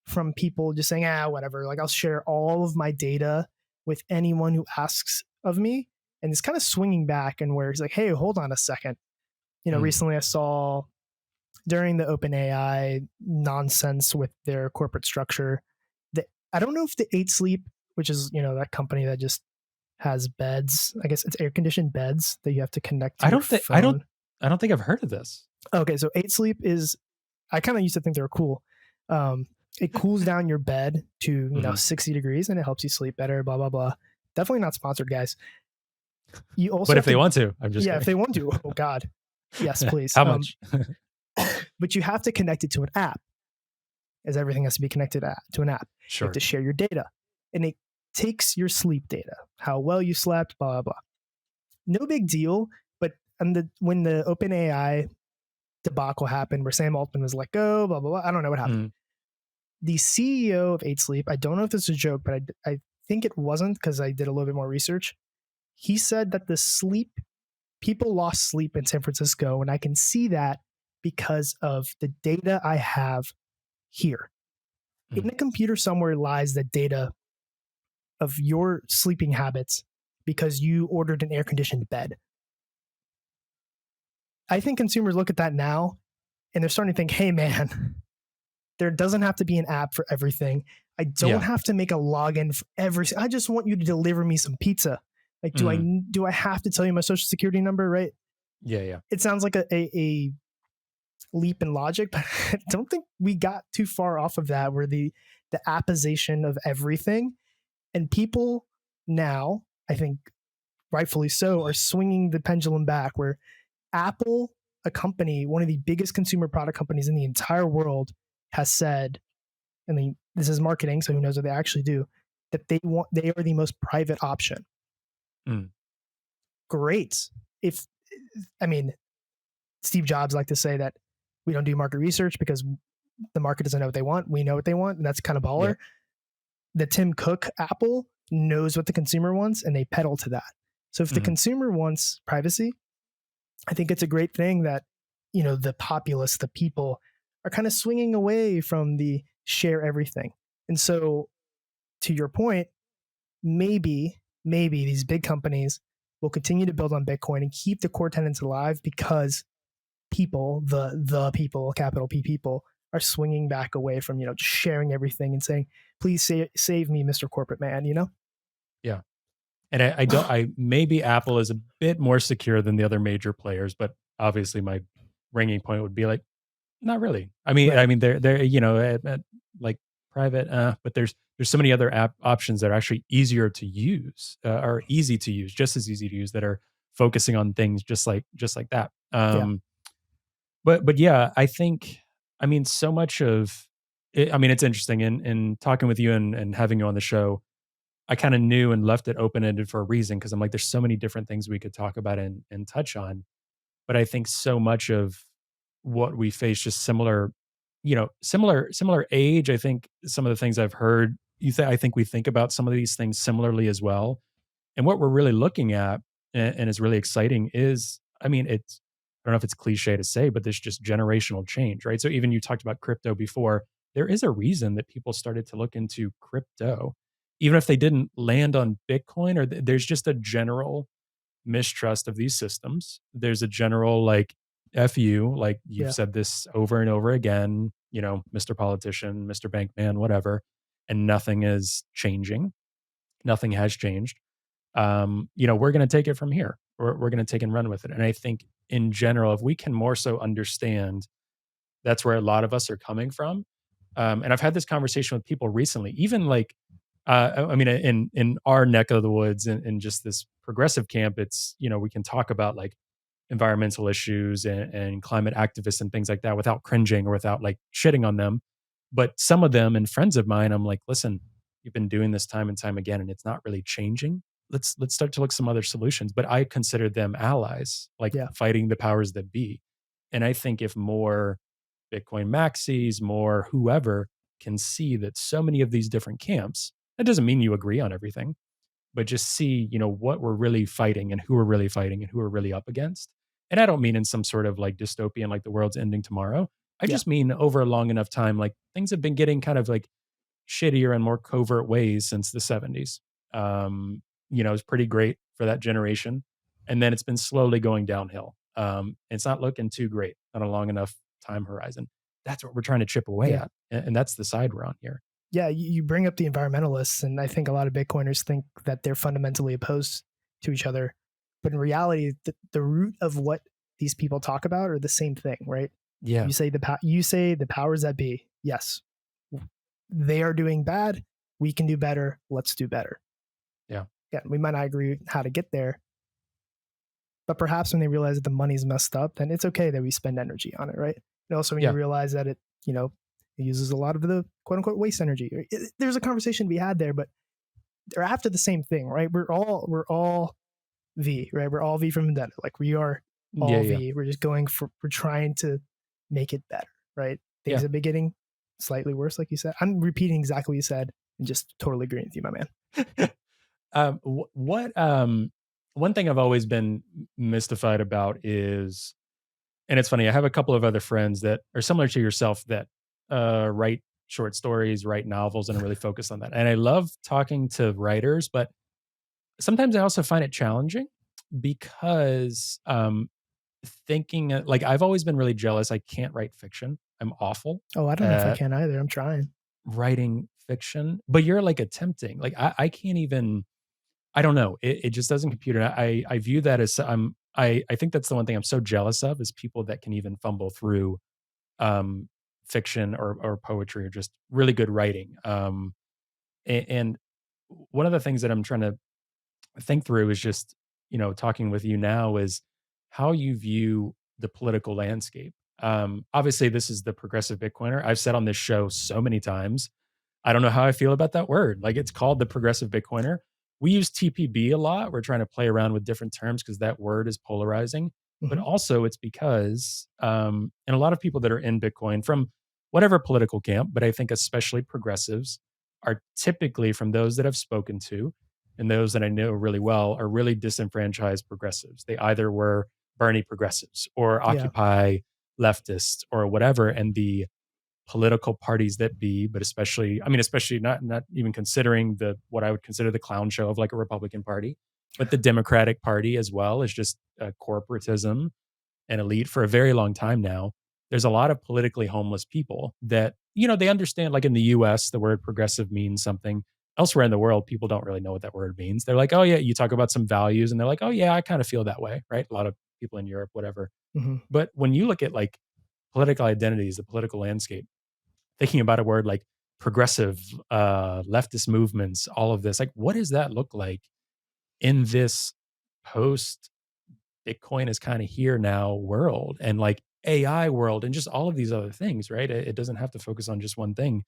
from people just saying, whatever, like I'll share all of my data with anyone who asks of me. And it's kind of swinging back, and where it's like, hey, hold on a second. Recently I saw during the OpenAI nonsense with their corporate structure that I don't know if the 8 Sleep, which is, that company that just has beds, I guess it's air conditioned beds that you have to connect to your phone. I don't think I've heard of this. Okay. So 8 Sleep is, I kind of used to think they were cool. It cools down your bed to, 60 degrees and it helps you sleep better, blah, blah, blah. Definitely not sponsored, guys. You also, but if they want to, I'm just kidding. If they want to, oh God, yes, please. How much? But you have to connect it to an app, as everything has to be connected to an app. Sure. You have to share your data, and it takes your sleep data, how well you slept, blah, blah, blah. No big deal. But when the OpenAI debacle happened, where Sam Altman was let go, blah, blah, blah, I don't know what happened. The CEO of 8 Sleep, I don't know if this is a joke, but I think it wasn't, because I did a little bit more research. He said that the sleep people lost sleep in San Francisco, and I can see that because of the data I have here. In a computer somewhere lies the data of your sleeping habits because you ordered an air-conditioned bed. I think consumers look at that now and they're starting to think, hey man, there doesn't have to be an app for everything. I don't have to make a login for everything. I just want you to deliver me some pizza. Like, do I have to tell you my social security number, right? Yeah. It sounds like a leap in logic, but I don't think we got too far off of that, where the appization of everything. And people now, I think rightfully so, are swinging the pendulum back, where Apple, a company, one of the biggest consumer product companies in the entire world, has said, I mean, this is marketing, so who knows what they actually do, that they are the most private option. Great. Steve Jobs liked to say that we don't do market research because the market doesn't know what they want. We know what they want, and that's kind of baller. Yeah. The Tim Cook Apple knows what the consumer wants, and they pedal to that. So if the consumer wants privacy, I think it's a great thing that, the populace, the people, are kind of swinging away from the share everything. And so, to your point, maybe these big companies will continue to build on Bitcoin and keep the core tenets alive because people, the people, capital P people, are swinging back away from, just sharing everything and saying, please save me, Mr. Corporate Man, Yeah. And I maybe Apple is a bit more secure than the other major players, but obviously my ringing point would be like, not really. I mean, Right. they're like private, but there's so many other app options that are actually easier to use, or easy to use, just as easy to use, that are focusing on things just like that. But yeah, I think, so much of it, it's interesting in talking with you and having you on the show. I kind of knew and left it open ended for a reason, because I'm like, there's so many different things we could talk about and touch on. But I think so much of what we face, just similar, similar age. I think some of the things I've heard, I think we think about some of these things similarly as well. And what we're really looking at, and is really exciting, is, I don't know if it's cliche to say, but there's just generational change, right? So even you talked about crypto before. There is a reason that people started to look into crypto, even if they didn't land on Bitcoin, or there's just a general mistrust of these systems. There's a general like, F you, like you've said this over and over again, Mr. Politician, Mr. Bankman, whatever, and nothing is changing. Nothing has changed. We're going to take it from here. We're going to take and run with it. And I think in general, if we can more so understand, that's where a lot of us are coming from. And I've had this conversation with people recently, even like, in our neck of the woods, in just this progressive camp, it's, we can talk about like environmental issues and climate activists and things like that without cringing or without like shitting on them. But some of them and friends of mine, I'm like, listen, you've been doing this time and time again, and it's not really changing. Let's start to look some other solutions. But I consider them allies, like fighting the powers that be. And I think if more Bitcoin maxis, more whoever, can see that so many of these different camps, that doesn't mean you agree on everything, but just see, what we're really fighting and who we're really fighting and who we're really up against. And I don't mean in some sort of like dystopian, like the world's ending tomorrow. I just mean over a long enough time, like things have been getting kind of like shittier and more covert ways since the 70s. It's pretty great for that generation. And then it's been slowly going downhill. It's not looking too great on a long enough time horizon. That's what we're trying to chip away at. And that's the side we're on here. Yeah, you bring up the environmentalists, and I think a lot of Bitcoiners think that they're fundamentally opposed to each other. But in reality, the root of what these people talk about are the same thing, right? Yeah. You say the powers that be. Yes, they are doing bad. We can do better. Let's do better. Yeah. Yeah, we might not agree how to get there, but perhaps when they realize that the money's messed up, then it's okay that we spend energy on it, right? And also when you realize that it uses a lot of the quote unquote waste energy. There's a conversation to be had there, but they're after the same thing, right? We're all V, right? We're all V from Vendetta. Like we are all V. We're just we're trying to make it better, right? Things have been getting slightly worse, like you said. I'm repeating exactly what you said and just totally agreeing with you, my man. one thing I've always been mystified about is, and it's funny, I have a couple of other friends that are similar to yourself that write short stories, write novels, and are really focused on that. And I love talking to writers, but sometimes I also find it challenging because thinking like I've always been really jealous. I can't write fiction. I'm awful Oh, I don't know if I at can either. I'm trying. writing fiction, but you're like attempting. Like I can't even. I don't know. It just doesn't compute. And I view that as I think that's the one thing I'm so jealous of is people that can even fumble through um, fiction or poetry or just really good writing. And one of the things that I'm trying to think through is just, talking with you now is how you view the political landscape. Obviously, this is the progressive Bitcoiner. I've said on this show so many times, I don't know how I feel about that word. Like it's called the progressive Bitcoiner. We use TPB a lot. We're trying to play around with different terms because that word is polarizing. But Hmm. also, it's because, and a lot of people that are in Bitcoin from whatever political camp, but I think especially progressives are typically from those that I've spoken to and those that I know really well are really disenfranchised progressives. They either were Bernie progressives or Yeah. Occupy leftists or whatever. And the political parties that be, but especially not even considering the what I would consider the clown show of like a Republican Party, but the Democratic Party as well is just corporatism and elite for a very long time now. There's a lot of politically homeless people that they understand. Like in the U.S., the word progressive means something. Elsewhere in the world, people don't really know what that word means. They're like, oh yeah, you talk about some values, and they're like, oh yeah, I kind of feel that way, right? A lot of people in Europe, whatever. Hmm. But when you look at like political identities, the political landscape, thinking about a word like progressive, leftist movements, all of this, like what does that look like in this post Bitcoin is kind of here now world and like AI world and just all of these other things, right? It doesn't have to focus on just one thing.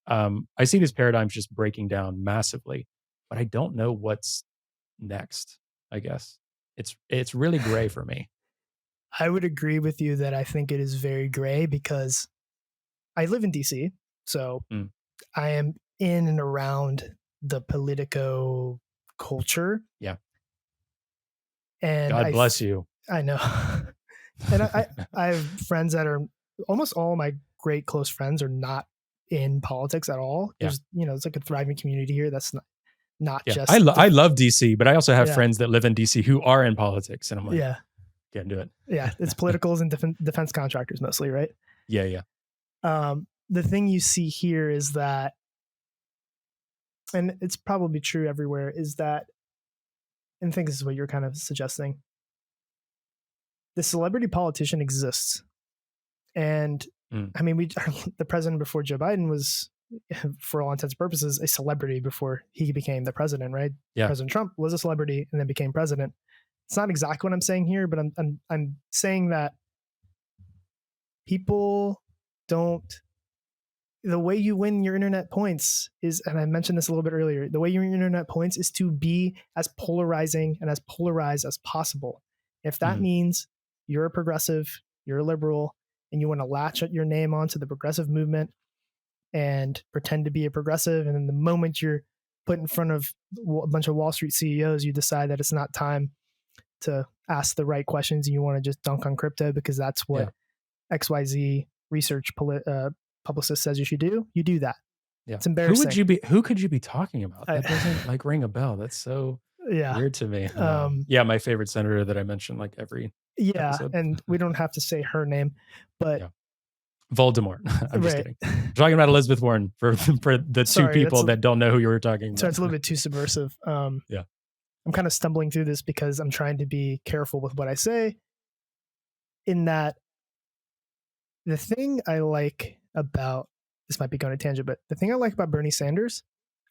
I see these paradigms just breaking down massively, but I don't know what's next. I guess it's really gray for me. I would agree with you that I think it is very gray because I live in DC. So Mm, I am in and around the politico culture. yeah, And God bless you. I know. And I have friends that are almost all my great close friends are not in politics at all. Yeah, There's, it's like a thriving community here that's not yeah. just, I love DC, but I also have yeah, friends that live in DC who are in politics, and I'm like, yeah, can't do it. yeah. It's politicals and defense contractors mostly, right? Yeah, yeah. The thing you see here is that, and it's probably true everywhere, is that, and I think this is what you're kind of suggesting, the celebrity politician exists. And Mm, I mean, the president before Joe Biden was, for all intents and purposes, a celebrity before he became the president, right? yeah. President Trump was a celebrity and then became president. It's not exactly what I'm saying here, but I'm saying that people don't. The way you win your internet points is, and I mentioned this a little bit earlier, the way you win your internet points is to be as polarizing and as polarized as possible. If that Mhm. means you're a progressive, you're a liberal, and you want to latch your name onto the progressive movement and pretend to be a progressive, and then the moment you're put in front of a bunch of Wall Street CEOs, you decide that it's not time to ask the right questions and you want to just dunk on crypto because that's Yeah, what XYZ research publicist says you should do, you do that. yeah. It's embarrassing. Who could you be talking about? I, That doesn't like ring a bell. That's so yeah. weird to me. Um, Yeah, my favorite senator that I mentioned like every yeah. episode. And we don't have to say her name, but Yeah. Voldemort. I'm just right. kidding. I'm talking about Elizabeth Warren for for the two Sorry, people that don't know who you were talking sorry, about. it's a little bit too subversive. Yeah. I'm kind of stumbling through this because I'm trying to be careful with what I say, in that the thing I like about, this might be going to tangent, but the thing I like about Bernie Sanders,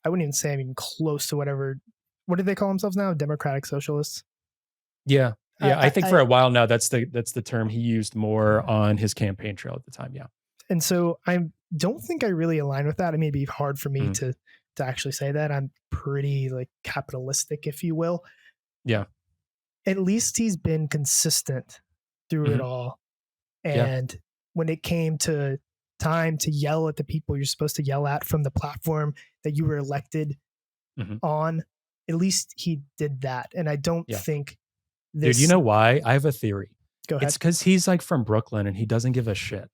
I wouldn't even say I'm even close to whatever, what do they call themselves now? Democratic socialists. Yeah. I, Yeah. I I, think for I a while now that's the term he used more on his campaign trail at the time. Yeah. and so I don't think I really align with that. I mean, it'd be hard for me Mhm. to actually say that. I'm pretty like capitalistic, if you will. Yeah. At least he's been consistent through it Mhm. all. Yeah. And when it came to time to yell at the people you're supposed to yell at from the platform that you were elected Mhm. on, at least he did that. And I don't think this. Dude, you know why? I have a theory. Go ahead. It's because he's like from Brooklyn and he doesn't give a shit.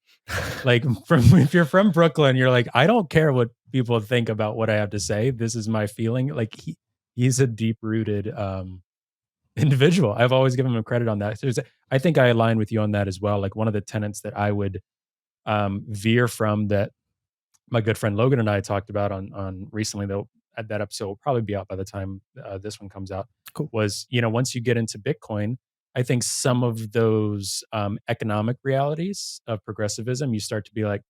Like if you're from Brooklyn, you're like, I don't care what people think about what I have to say. This is my feeling. Like he's a deep rooted individual. I've always given him credit on that. I think I align with you on that as well. Like one of the tenets that I would veer from, that my good friend Logan and I talked about on recently, though that episode will probably be out by the time this one comes out. Cool. Was, once you get into Bitcoin, I think some of those economic realities of progressivism, you start to be like,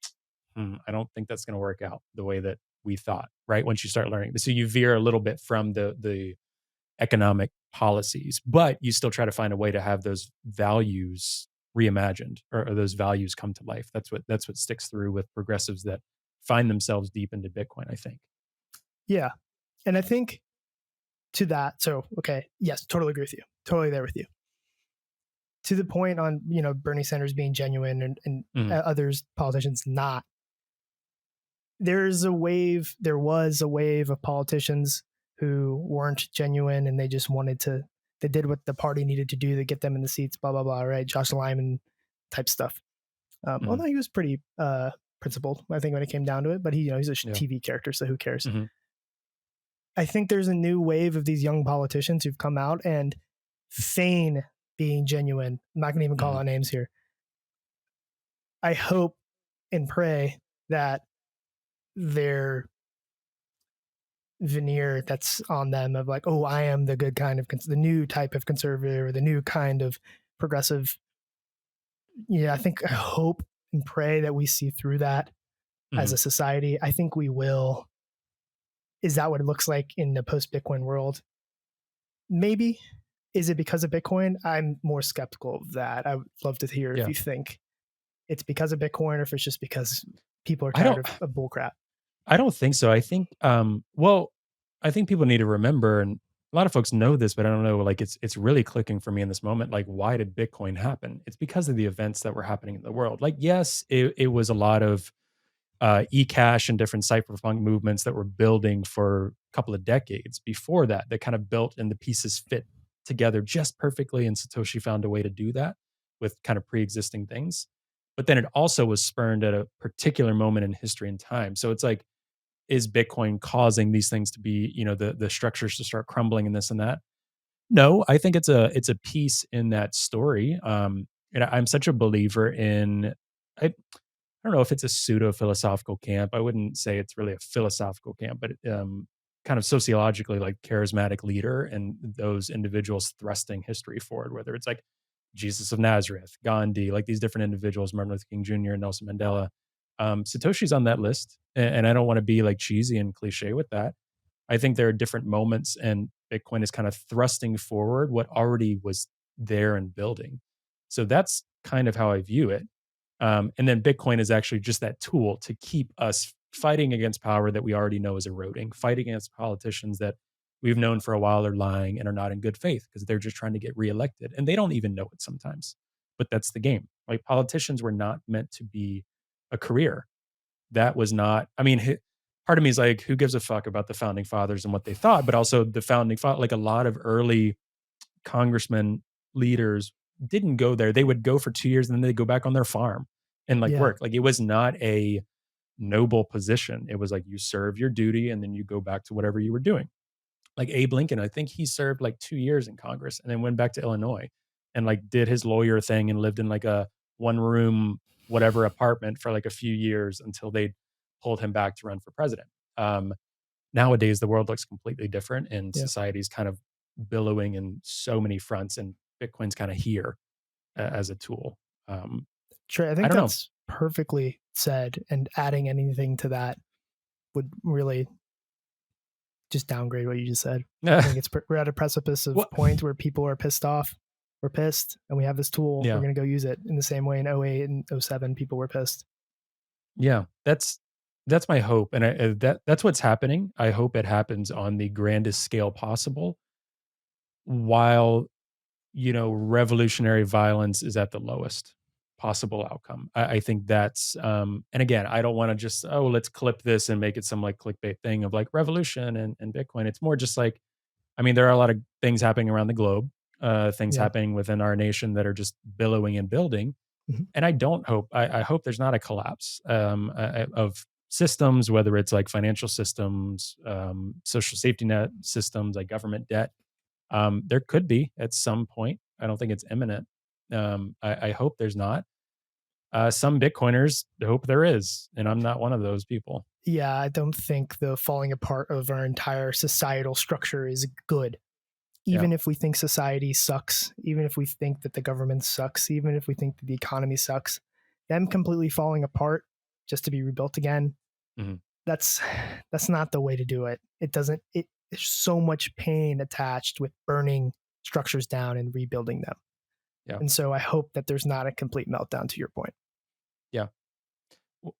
I don't think that's going to work out the way that we thought, right? Once you start learning. So you veer a little bit from the economic policies, but you still try to find a way to have those values reimagined, or those values come to life. That's what sticks through with progressives that find themselves deep into Bitcoin, I think. Yeah. And I think to that, so, okay, yes, totally agree with you. Totally there with you. To the point on, Bernie Sanders being genuine and others, politicians not. There was a wave of politicians who weren't genuine and they just they did what the party needed to do to get them in the seats, blah, blah, blah, right? Josh Lyman type stuff. Although he was pretty principled, I think, when it came down to it, but he's a TV character, so who cares? Mm-hmm. I think there's a new wave of these young politicians who've come out and feign being genuine. I'm not going to even call out names here. I hope and pray that their veneer that's on them of like, oh, I am the good kind of the new type of conservative or the new kind of progressive. I think I hope and pray that we see through that as a society. I think we will. Is that what it looks like in the post-Bitcoin world? Maybe. Is it because of Bitcoin? I'm more skeptical of that. I would love to hear if you think it's because of Bitcoin or if it's just because people are tired of bullcrap. I don't think so. I think, I think people need to remember, and a lot of folks know this, but I don't know, like it's really clicking for me in this moment. Like, why did Bitcoin happen? It's because of the events that were happening in the world. Like, yes, it was a lot of eCash and different cypherpunk movements that were building for a couple of decades before that kind of built and the pieces fit together just perfectly. And Satoshi found a way to do that with kind of pre-existing things. But then it also was spurned at a particular moment in history and time. So it's like, is Bitcoin causing these things to be, the structures to start crumbling and this and that? No, I think it's a piece in that story. And I'm such a believer in, I don't know if it's a pseudo philosophical camp. I wouldn't say it's really a philosophical camp, but kind of sociologically, like charismatic leader and those individuals thrusting history forward, whether it's like Jesus of Nazareth, Gandhi, like these different individuals, Martin Luther King Jr., Nelson Mandela. Satoshi's on that list. And I don't want to be like cheesy and cliche with that. I think there are different moments, and Bitcoin is kind of thrusting forward what already was there and building. So that's kind of how I view it. And then Bitcoin is actually just that tool to keep us fighting against power that we already know is eroding, fighting against politicians that we've known for a while are lying and are not in good faith because they're just trying to get reelected. And they don't even know it sometimes, but that's the game. Like, politicians were not meant to be a career. That was not, part of me is like, who gives a fuck about the founding fathers and what they thought, but also the founding like a lot of early congressmen, leaders didn't go there. They would go for 2 years and then they'd go back on their farm and work. Like, it was not a noble position. It was like, you serve your duty and then you go back to whatever you were doing. Like Abe Lincoln, I think he served like 2 years in Congress and then went back to Illinois and like did his lawyer thing and lived in like a one room, whatever apartment for like a few years until they pulled him back to run for president. Nowadays, the world looks completely different and society's kind of billowing in so many fronts, and Bitcoin's kind of here as a tool. Sure. I think that's perfectly said, and adding anything to that would really just downgrade what you just said. I think we're at a precipice of point where people are pissed off. We're pissed, and we have this tool. We're going to go use it in the same way in 08 and 07 people were pissed. Yeah, that's my hope, and that's what's happening. I hope it happens on the grandest scale possible, while revolutionary violence is at the lowest possible outcome. I think that's and again, I don't want to just let's clip this and make it some like clickbait thing of like revolution and Bitcoin. It's more just like, I mean, there are a lot of things happening around the globe, things Yeah. happening within our nation that are just billowing and building. Mhm. And I hope there's not a collapse of systems, whether it's like financial systems, social safety net systems, like government debt. There could be at some point. I don't think it's imminent. I hope there's not. Some Bitcoiners hope there is, and I'm not one of those people. Yeah, I don't think the falling apart of our entire societal structure is good. Yeah. Even if we think society sucks, even if we think that the government sucks, even if we think that the economy sucks, them completely falling apart just to be rebuilt again, Mhm. that's not the way to do it. It doesn't it there's so much pain attached with burning structures down and rebuilding them. Yeah. And so I hope that there's not a complete meltdown to your point. Yeah.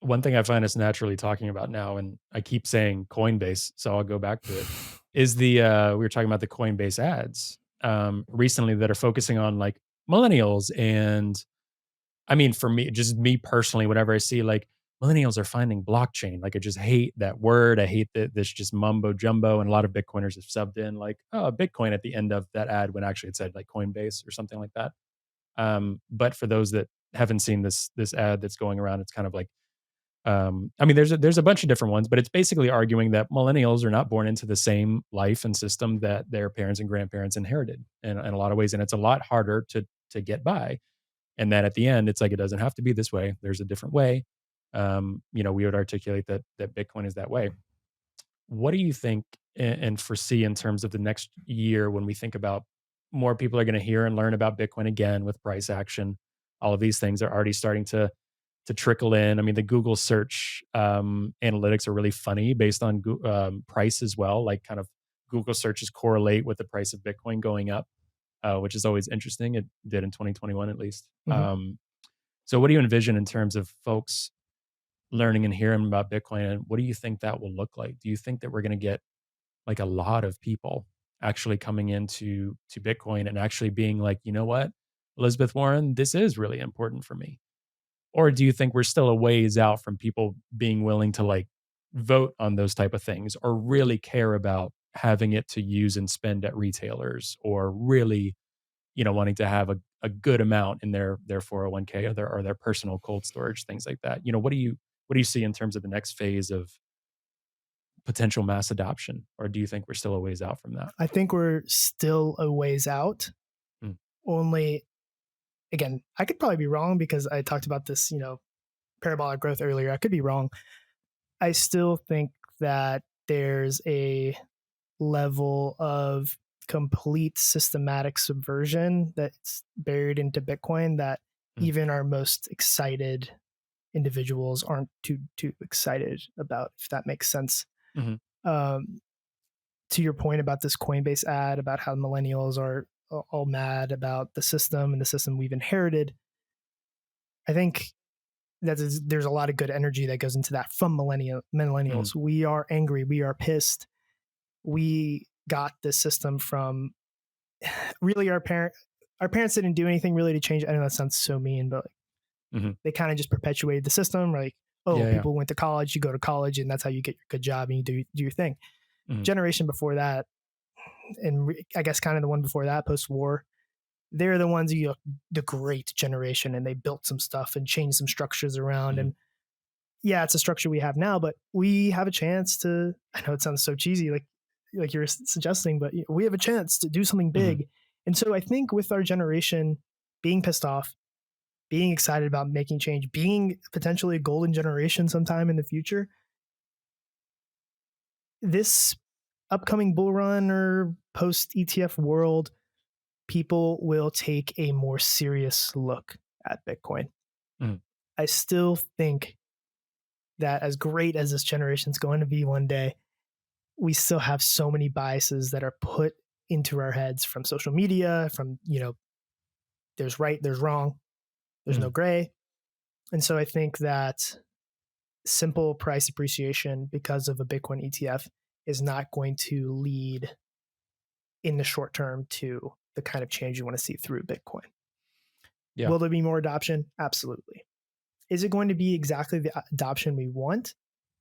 One thing I find us naturally talking about now, and I keep saying Coinbase, so I'll go back to it, is we were talking about the Coinbase ads recently that are focusing on like millennials. And I mean, for me, just me personally, whenever I see like millennials are finding blockchain, like I just hate that word. I hate that this just mumbo jumbo. And a lot of Bitcoiners have subbed in like, oh, Bitcoin at the end of that ad when actually it said like Coinbase or something like that. But for those that haven't seen this ad that's going around, it's kind of like I mean, there's a bunch of different ones, but it's basically arguing that millennials are not born into the same life and system that their parents and grandparents inherited in a lot of ways, and it's a lot harder to get by. And that at the end, it's like it doesn't have to be this way. There's a different way. We would articulate that Bitcoin is that way. What do you think and foresee in terms of the next year when we think about more people are going to hear and learn about Bitcoin again with price action? All of these things are already starting to trickle in. I mean, the Google search analytics are really funny based on price as well. Like, kind of Google searches correlate with the price of Bitcoin going up, which is always interesting. It did in 2021 at least. Mhm. So, what do you envision in terms of folks learning and hearing about Bitcoin, and what do you think that will look like? Do you think that we're going to get like a lot of people actually coming into Bitcoin and actually being like, you know what, Elizabeth Warren, this is really important for me? Or do you think we're still a ways out from people being willing to like vote on those type of things or really care about having it to use and spend at retailers, or really, wanting to have a good amount in their 401k or their personal cold storage, things like that? What do you see in terms of the next phase of potential mass adoption? Or do you think we're still a ways out from that? I think we're still a ways out. Mm, Only again, I could probably be wrong because I talked about this, parabolic growth earlier. I could be wrong. I still think that there's a level of complete systematic subversion that's buried into Bitcoin that mm, even our most excited individuals aren't too excited about, if that makes sense. mhm, Um, to your point about this Coinbase ad about how millennials are all mad about the system and the system we've inherited, I think there's a lot of good energy that goes into that from mhm, millennials. We are angry, we are pissed. We got this system from really our parents didn't do anything really to change it. I know that sounds so mean, but mhm. they kind of just perpetuated the system. Like, oh, Yeah, yeah. people went to college, you go to college, and that's how you get your good job and you do your thing. Mhm, Generation before that, and I guess kind of the one before that, post war, they're the ones the great generation, and they built some stuff and changed some structures around. mhm, And yeah, it's a structure we have now, but we have a chance to. I know it sounds so cheesy, like you're suggesting, but we have a chance to do something mhm. big. And so I think with our generation being pissed off, being excited about making change, being potentially a golden generation sometime in the future, this upcoming bull run or post ETF world, people will take a more serious look at Bitcoin. Mhm. I still think that as great as this generation is going to be one day, we still have so many biases that are put into our heads from social media, from, there's right, there's wrong, there's no Mhm. gray. And so I think that simple price appreciation because of a Bitcoin ETF is not going to lead in the short term to the kind of change you want to see through Bitcoin. Yeah. Will there be more adoption? Absolutely. Is it going to be exactly the adoption we want?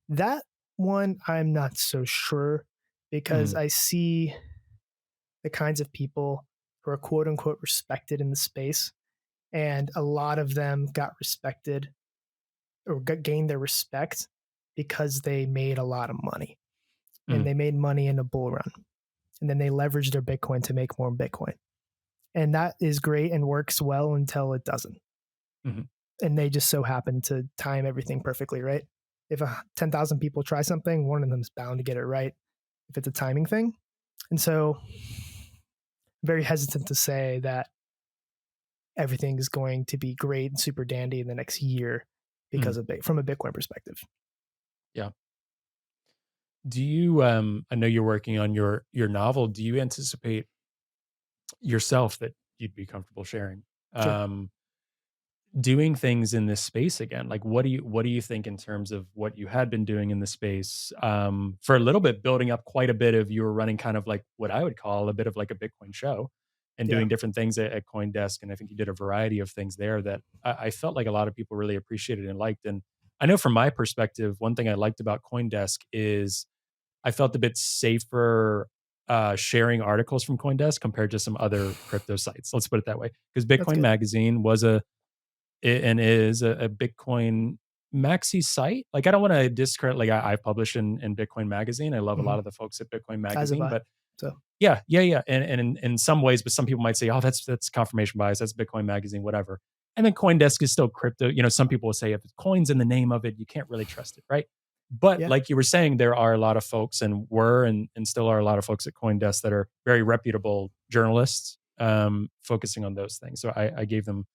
That one, I'm not so sure because Mhm. I see the kinds of people who are quote unquote respected in the space. And a lot of them got respected or gained their respect because they made a lot of money. And they made money in a bull run. And then they leveraged their Bitcoin to make more Bitcoin. And that is great and works well until it doesn't. Mm-hmm. And they just so happen to time everything perfectly, right? If 10,000 people try something, one of them is bound to get it right if it's a timing thing. And so I'm very hesitant to say that everything is going to be great and super dandy in the next year because of from a Bitcoin perspective. Yeah. Do you I know you're working on your novel. Do you anticipate yourself that you'd be comfortable sharing Sure. doing things in this space again? Like what do you think in terms of what you had been doing in the space for a little bit, building up quite a bit of, you were running kind of like what I would call a bit of like a Bitcoin show and Yeah. doing different things at CoinDesk, and I think you did a variety of things there that I felt like a lot of people really appreciated and liked. And I know from my perspective, one thing I liked about CoinDesk is I felt a bit safer sharing articles from CoinDesk compared to some other crypto sites. Let's put it that way. Because That's Bitcoin good. Magazine was and is a Bitcoin maxi site. Like I don't want to discredit. Like I publish in Bitcoin Magazine. I love a lot of the folks at Bitcoin As have Magazine, I. but So yeah. And in some ways, but some people might say, oh, that's confirmation bias. That's Bitcoin Magazine, whatever. And then CoinDesk is still crypto. You know, some people will say if it's coins in the name of it, you can't really trust it, right? But yeah, like you were saying, there are a lot of folks and still are a lot of folks at CoinDesk that are very reputable journalists focusing on those things. So I gave them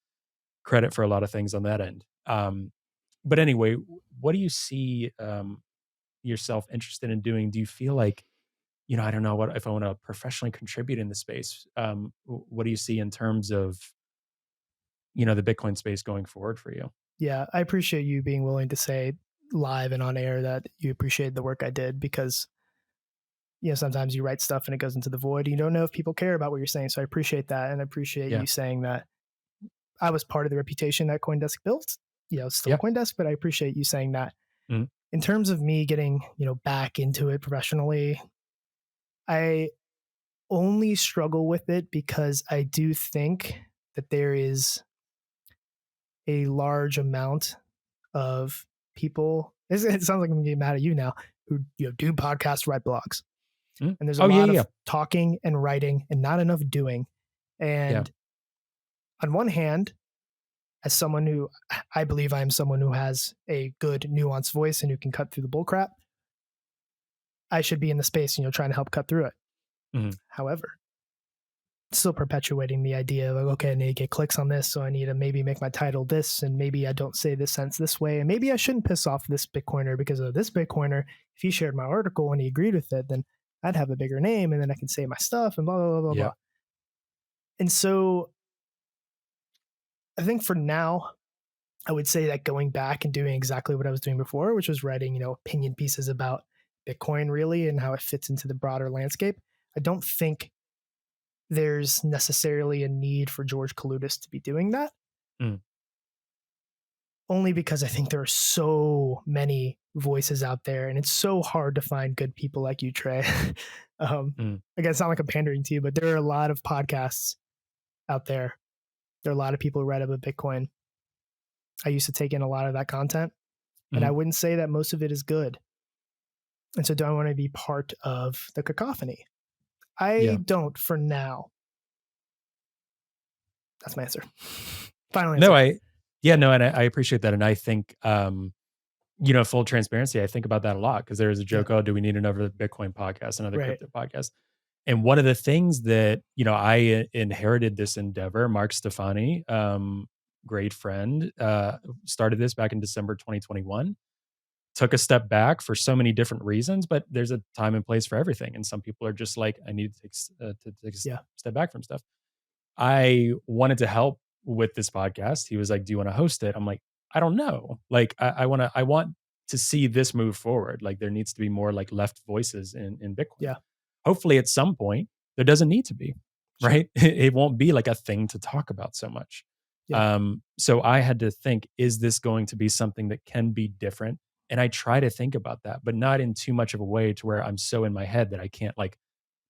credit for a lot of things on that end. But anyway, what do you see yourself interested in doing? Do you feel like, you know, I don't know what if I want to professionally contribute in the space. What do you see in terms of, you know, the Bitcoin space going forward for you? yeah, I appreciate you being willing to say live and on air that you appreciate the work I did, because sometimes you write stuff and it goes into the void. You don't know if people care about what you're saying. So I appreciate that. And I appreciate Yeah. you saying that I was part of the reputation that CoinDesk built. It's still Yeah. CoinDesk, but I appreciate you saying that. Mhm. In terms of me getting, back into it professionally, I only struggle with it because I do think that there is a large amount of people. It sounds like I'm getting mad at you now, who do podcasts, write blogs, Mhm. and there's a Oh, yeah, lot yeah, of talking and writing and not enough doing. yeah. And on one hand, as someone who I believe I am someone who has a good nuanced voice and who can cut through the bullcrap, I should be in the space, trying to help cut through it. Mhm. However, still perpetuating the idea of, like, okay, I need to get clicks on this, so I need to maybe make my title this, and maybe I don't say this sentence this way, and maybe I shouldn't piss off this Bitcoiner because of this Bitcoiner. If he shared my article and he agreed with it, then I'd have a bigger name, and then I can say my stuff and blah blah blah blah Yeah. blah. And so I think for now, I would say that going back and doing exactly what I was doing before, which was writing, opinion pieces about Bitcoin really and how it fits into the broader landscape, I don't think there's necessarily a need for George Kaloudis to be doing that. Mm. Only because I think there are so many voices out there, and it's so hard to find good people like you, Trey. Mm. Again, it's not like I'm pandering to you, but there are a lot of podcasts out there. There are a lot of people who write about Bitcoin. I used to take in a lot of that content, and I Mhm. wouldn't say that most of it is good. And so, do I want to be part of the cacophony? I Yeah. don't for now. That's my answer. Final No, answer. no, and I appreciate that. And I think, you know, full transparency, I think about that a lot because there is a Yeah. joke, oh, do we need another Bitcoin podcast, another Right. crypto podcast? And one of the things that, you know, I inherited this endeavor, Mark Stefani, great friend, started this back in December 2021, took a step back for so many different reasons, but there's a time and place for everything. And some people are just like, I need to take a Yeah. step back from stuff. I wanted to help with this podcast. He was like, do you want to host it? I'm like, I don't know. Like, I want to see this move forward. Like there needs to be more like left voices in Bitcoin. Yeah. Hopefully at some point there doesn't need to be, Sure. right? It won't be like a thing to talk about so much. Yeah. So I had to think, is this going to be something that can be different? And I try to think about that, but not in too much of a way to where I'm so in my head that I can't like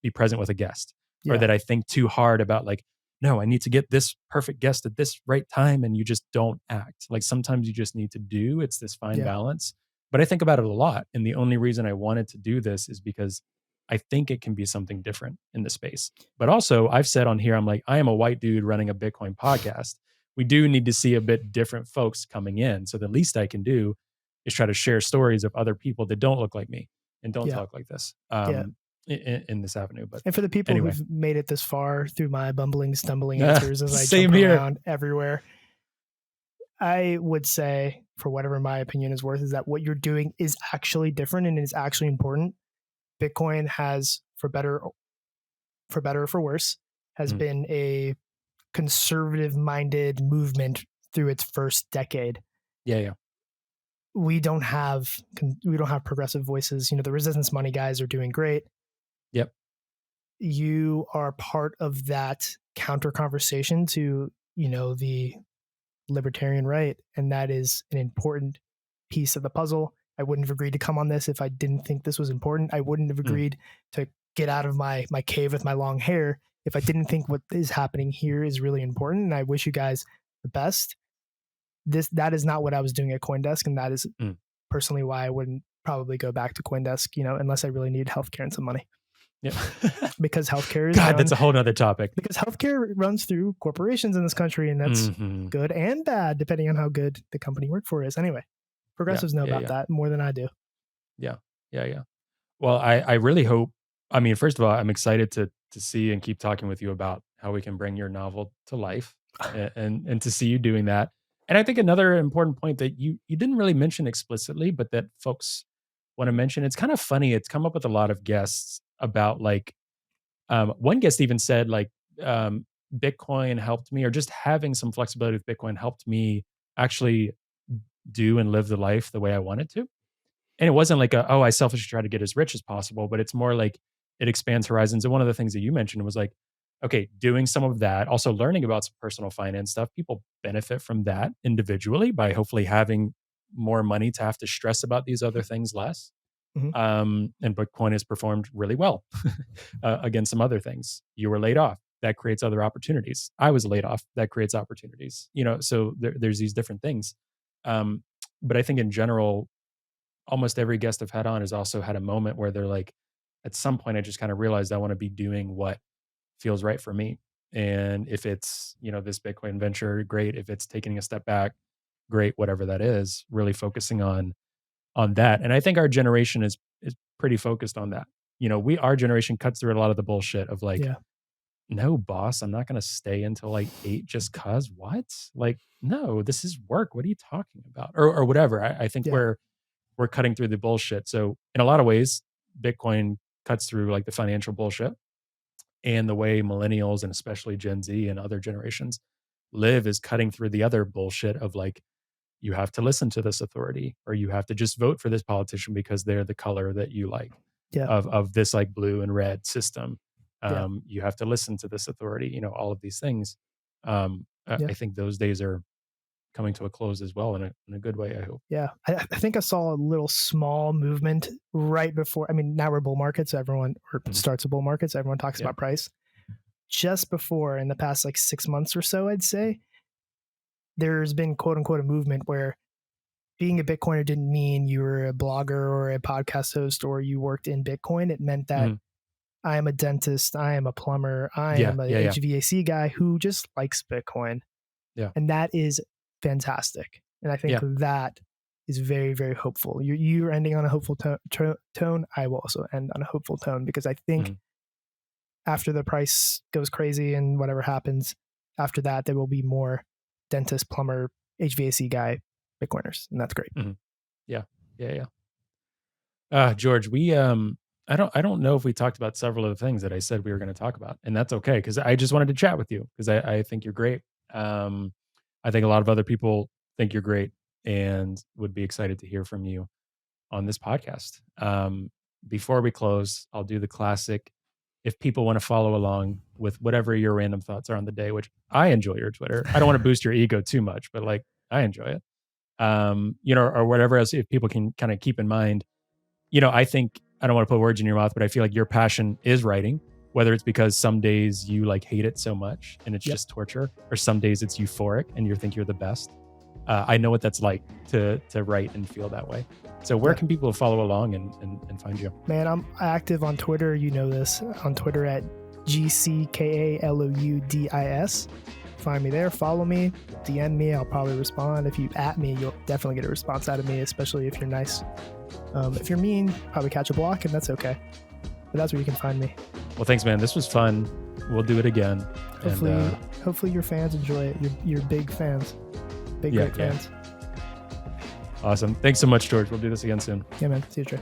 be present with a guest. or that I think too hard about like, no, I need to get this perfect guest at this right time. And you just don't act. Like sometimes you just need to do. It's this fine balance. But I think about it a lot. And the only reason I wanted to do this is because I think it can be something different in the space. But also, I've said on here, I'm like, I am a white dude running a Bitcoin podcast. We do need to see a bit different folks coming in. So the least I can do is try to share stories of other people that don't look like me and don't talk like this in this avenue. But and for the people anyway, who've made it this far through my bumbling, stumbling answers as I jump around everywhere, I would say, for whatever my opinion is worth, is that what you're doing is actually different and is actually important. Bitcoin has, for better or for worse, has been a conservative-minded movement through its first decade. We don't have progressive voices. The resistance money guys are doing great. You are part of that counter conversation to the libertarian right, and that is an important piece of the puzzle. I wouldn't have agreed to come on this if I didn't think this was important. I wouldn't have agreed to get out of my cave with my long hair if I didn't think what is happening here is really important. And I wish you guys the best. That is not what I was doing at CoinDesk, and that is personally why I wouldn't probably go back to CoinDesk, unless I really needed healthcare and some money. Because healthcare is that's a whole nother topic. Because healthcare runs through corporations in this country, and that's good and bad depending on how good the company you work for is. Anyway, progressives know about that more than I do. Yeah. Well, I really hope. I mean, first of all, I'm excited to see and keep talking with you about how we can bring your novel to life, and to see you doing that. And I think another important point that you didn't really mention explicitly, but that folks want to mention. It's kind of funny. It's come up with a lot of guests about like, one guest even said like, Bitcoin helped me, or just having some flexibility with Bitcoin helped me actually do and live the life the way I wanted to. And it wasn't like I selfishly try to get as rich as possible, but it's more like it expands horizons. And one of the things that you mentioned was like, okay, doing some of that, also learning about some personal finance stuff. People benefit from that individually by hopefully having more money to have to stress about these other things less. And Bitcoin has performed really well against some other things. You were laid off. That creates other opportunities. I was laid off. That creates opportunities. So there's these different things. But I think in general, almost every guest I've had on has also had a moment where they're like, at some point, I just kind of realized I want to be doing what feels right for me. And if it's, this Bitcoin venture, great. If it's taking a step back, great, whatever that is, really focusing on that. And I think our generation is pretty focused on that. Our generation cuts through a lot of the bullshit of like, no, boss, I'm not going to stay until like 8 just cause what? Like, no, this is work. What are you talking about? Or whatever. I think we're cutting through the bullshit. So in a lot of ways, Bitcoin cuts through like the financial bullshit, and the way millennials and especially Gen Z and other generations live is cutting through the other bullshit of like, you have to listen to this authority, or you have to just vote for this politician because they're the color that you like of this like blue and red system. You have to listen to this authority, all of these things. I think those days are coming to a close as well in a good way, I hope. Yeah. I think I saw a little small movement right before. I mean, now we're bull markets. Everyone starts a bull market. So everyone talks about price. Just before, in the past like 6 months or so, I'd say, there's been quote unquote a movement where being a Bitcoiner didn't mean you were a blogger or a podcast host or you worked in Bitcoin. It meant that I am a dentist, I am a plumber, I am a HVAC guy who just likes Bitcoin. And that is fantastic. And I think that is very, very hopeful. You're ending on a hopeful tone. I will also end on a hopeful tone, because I think after the price goes crazy and whatever happens after that, there will be more dentist, plumber, HVAC guy Bitcoiners, and that's great. George, we I don't know if we talked about several of the things that I said we were going to talk about, and that's okay, because I just wanted to chat with you because I think you're great. I think a lot of other people think you're great and would be excited to hear from you on this podcast. Before we close, I'll do the classic. If people want to follow along with whatever your random thoughts are on the day, which I enjoy your Twitter. I don't want to boost your ego too much, but like I enjoy it. Or whatever else, if people can kind of keep in mind, I think, I don't want to put words in your mouth, but I feel like your passion is writing. whether it's because some days you like hate it so much and it's just torture, or some days it's euphoric and you think you're the best. I know what that's like to write and feel that way. So where can people follow along and find you? Man, I'm active on Twitter. You know this. On Twitter at GCKALOUDIS. Find me there. Follow me. DM me. I'll probably respond. If you at me, you'll definitely get a response out of me, especially if you're nice. If you're mean, probably catch a block, and that's okay. But that's where you can find me. Well, thanks, man. This was fun. We'll do it again. Hopefully your fans enjoy it. You're big fans. Great fans. Awesome. Thanks so much, George. We'll do this again soon. Yeah, man. See you, Trey.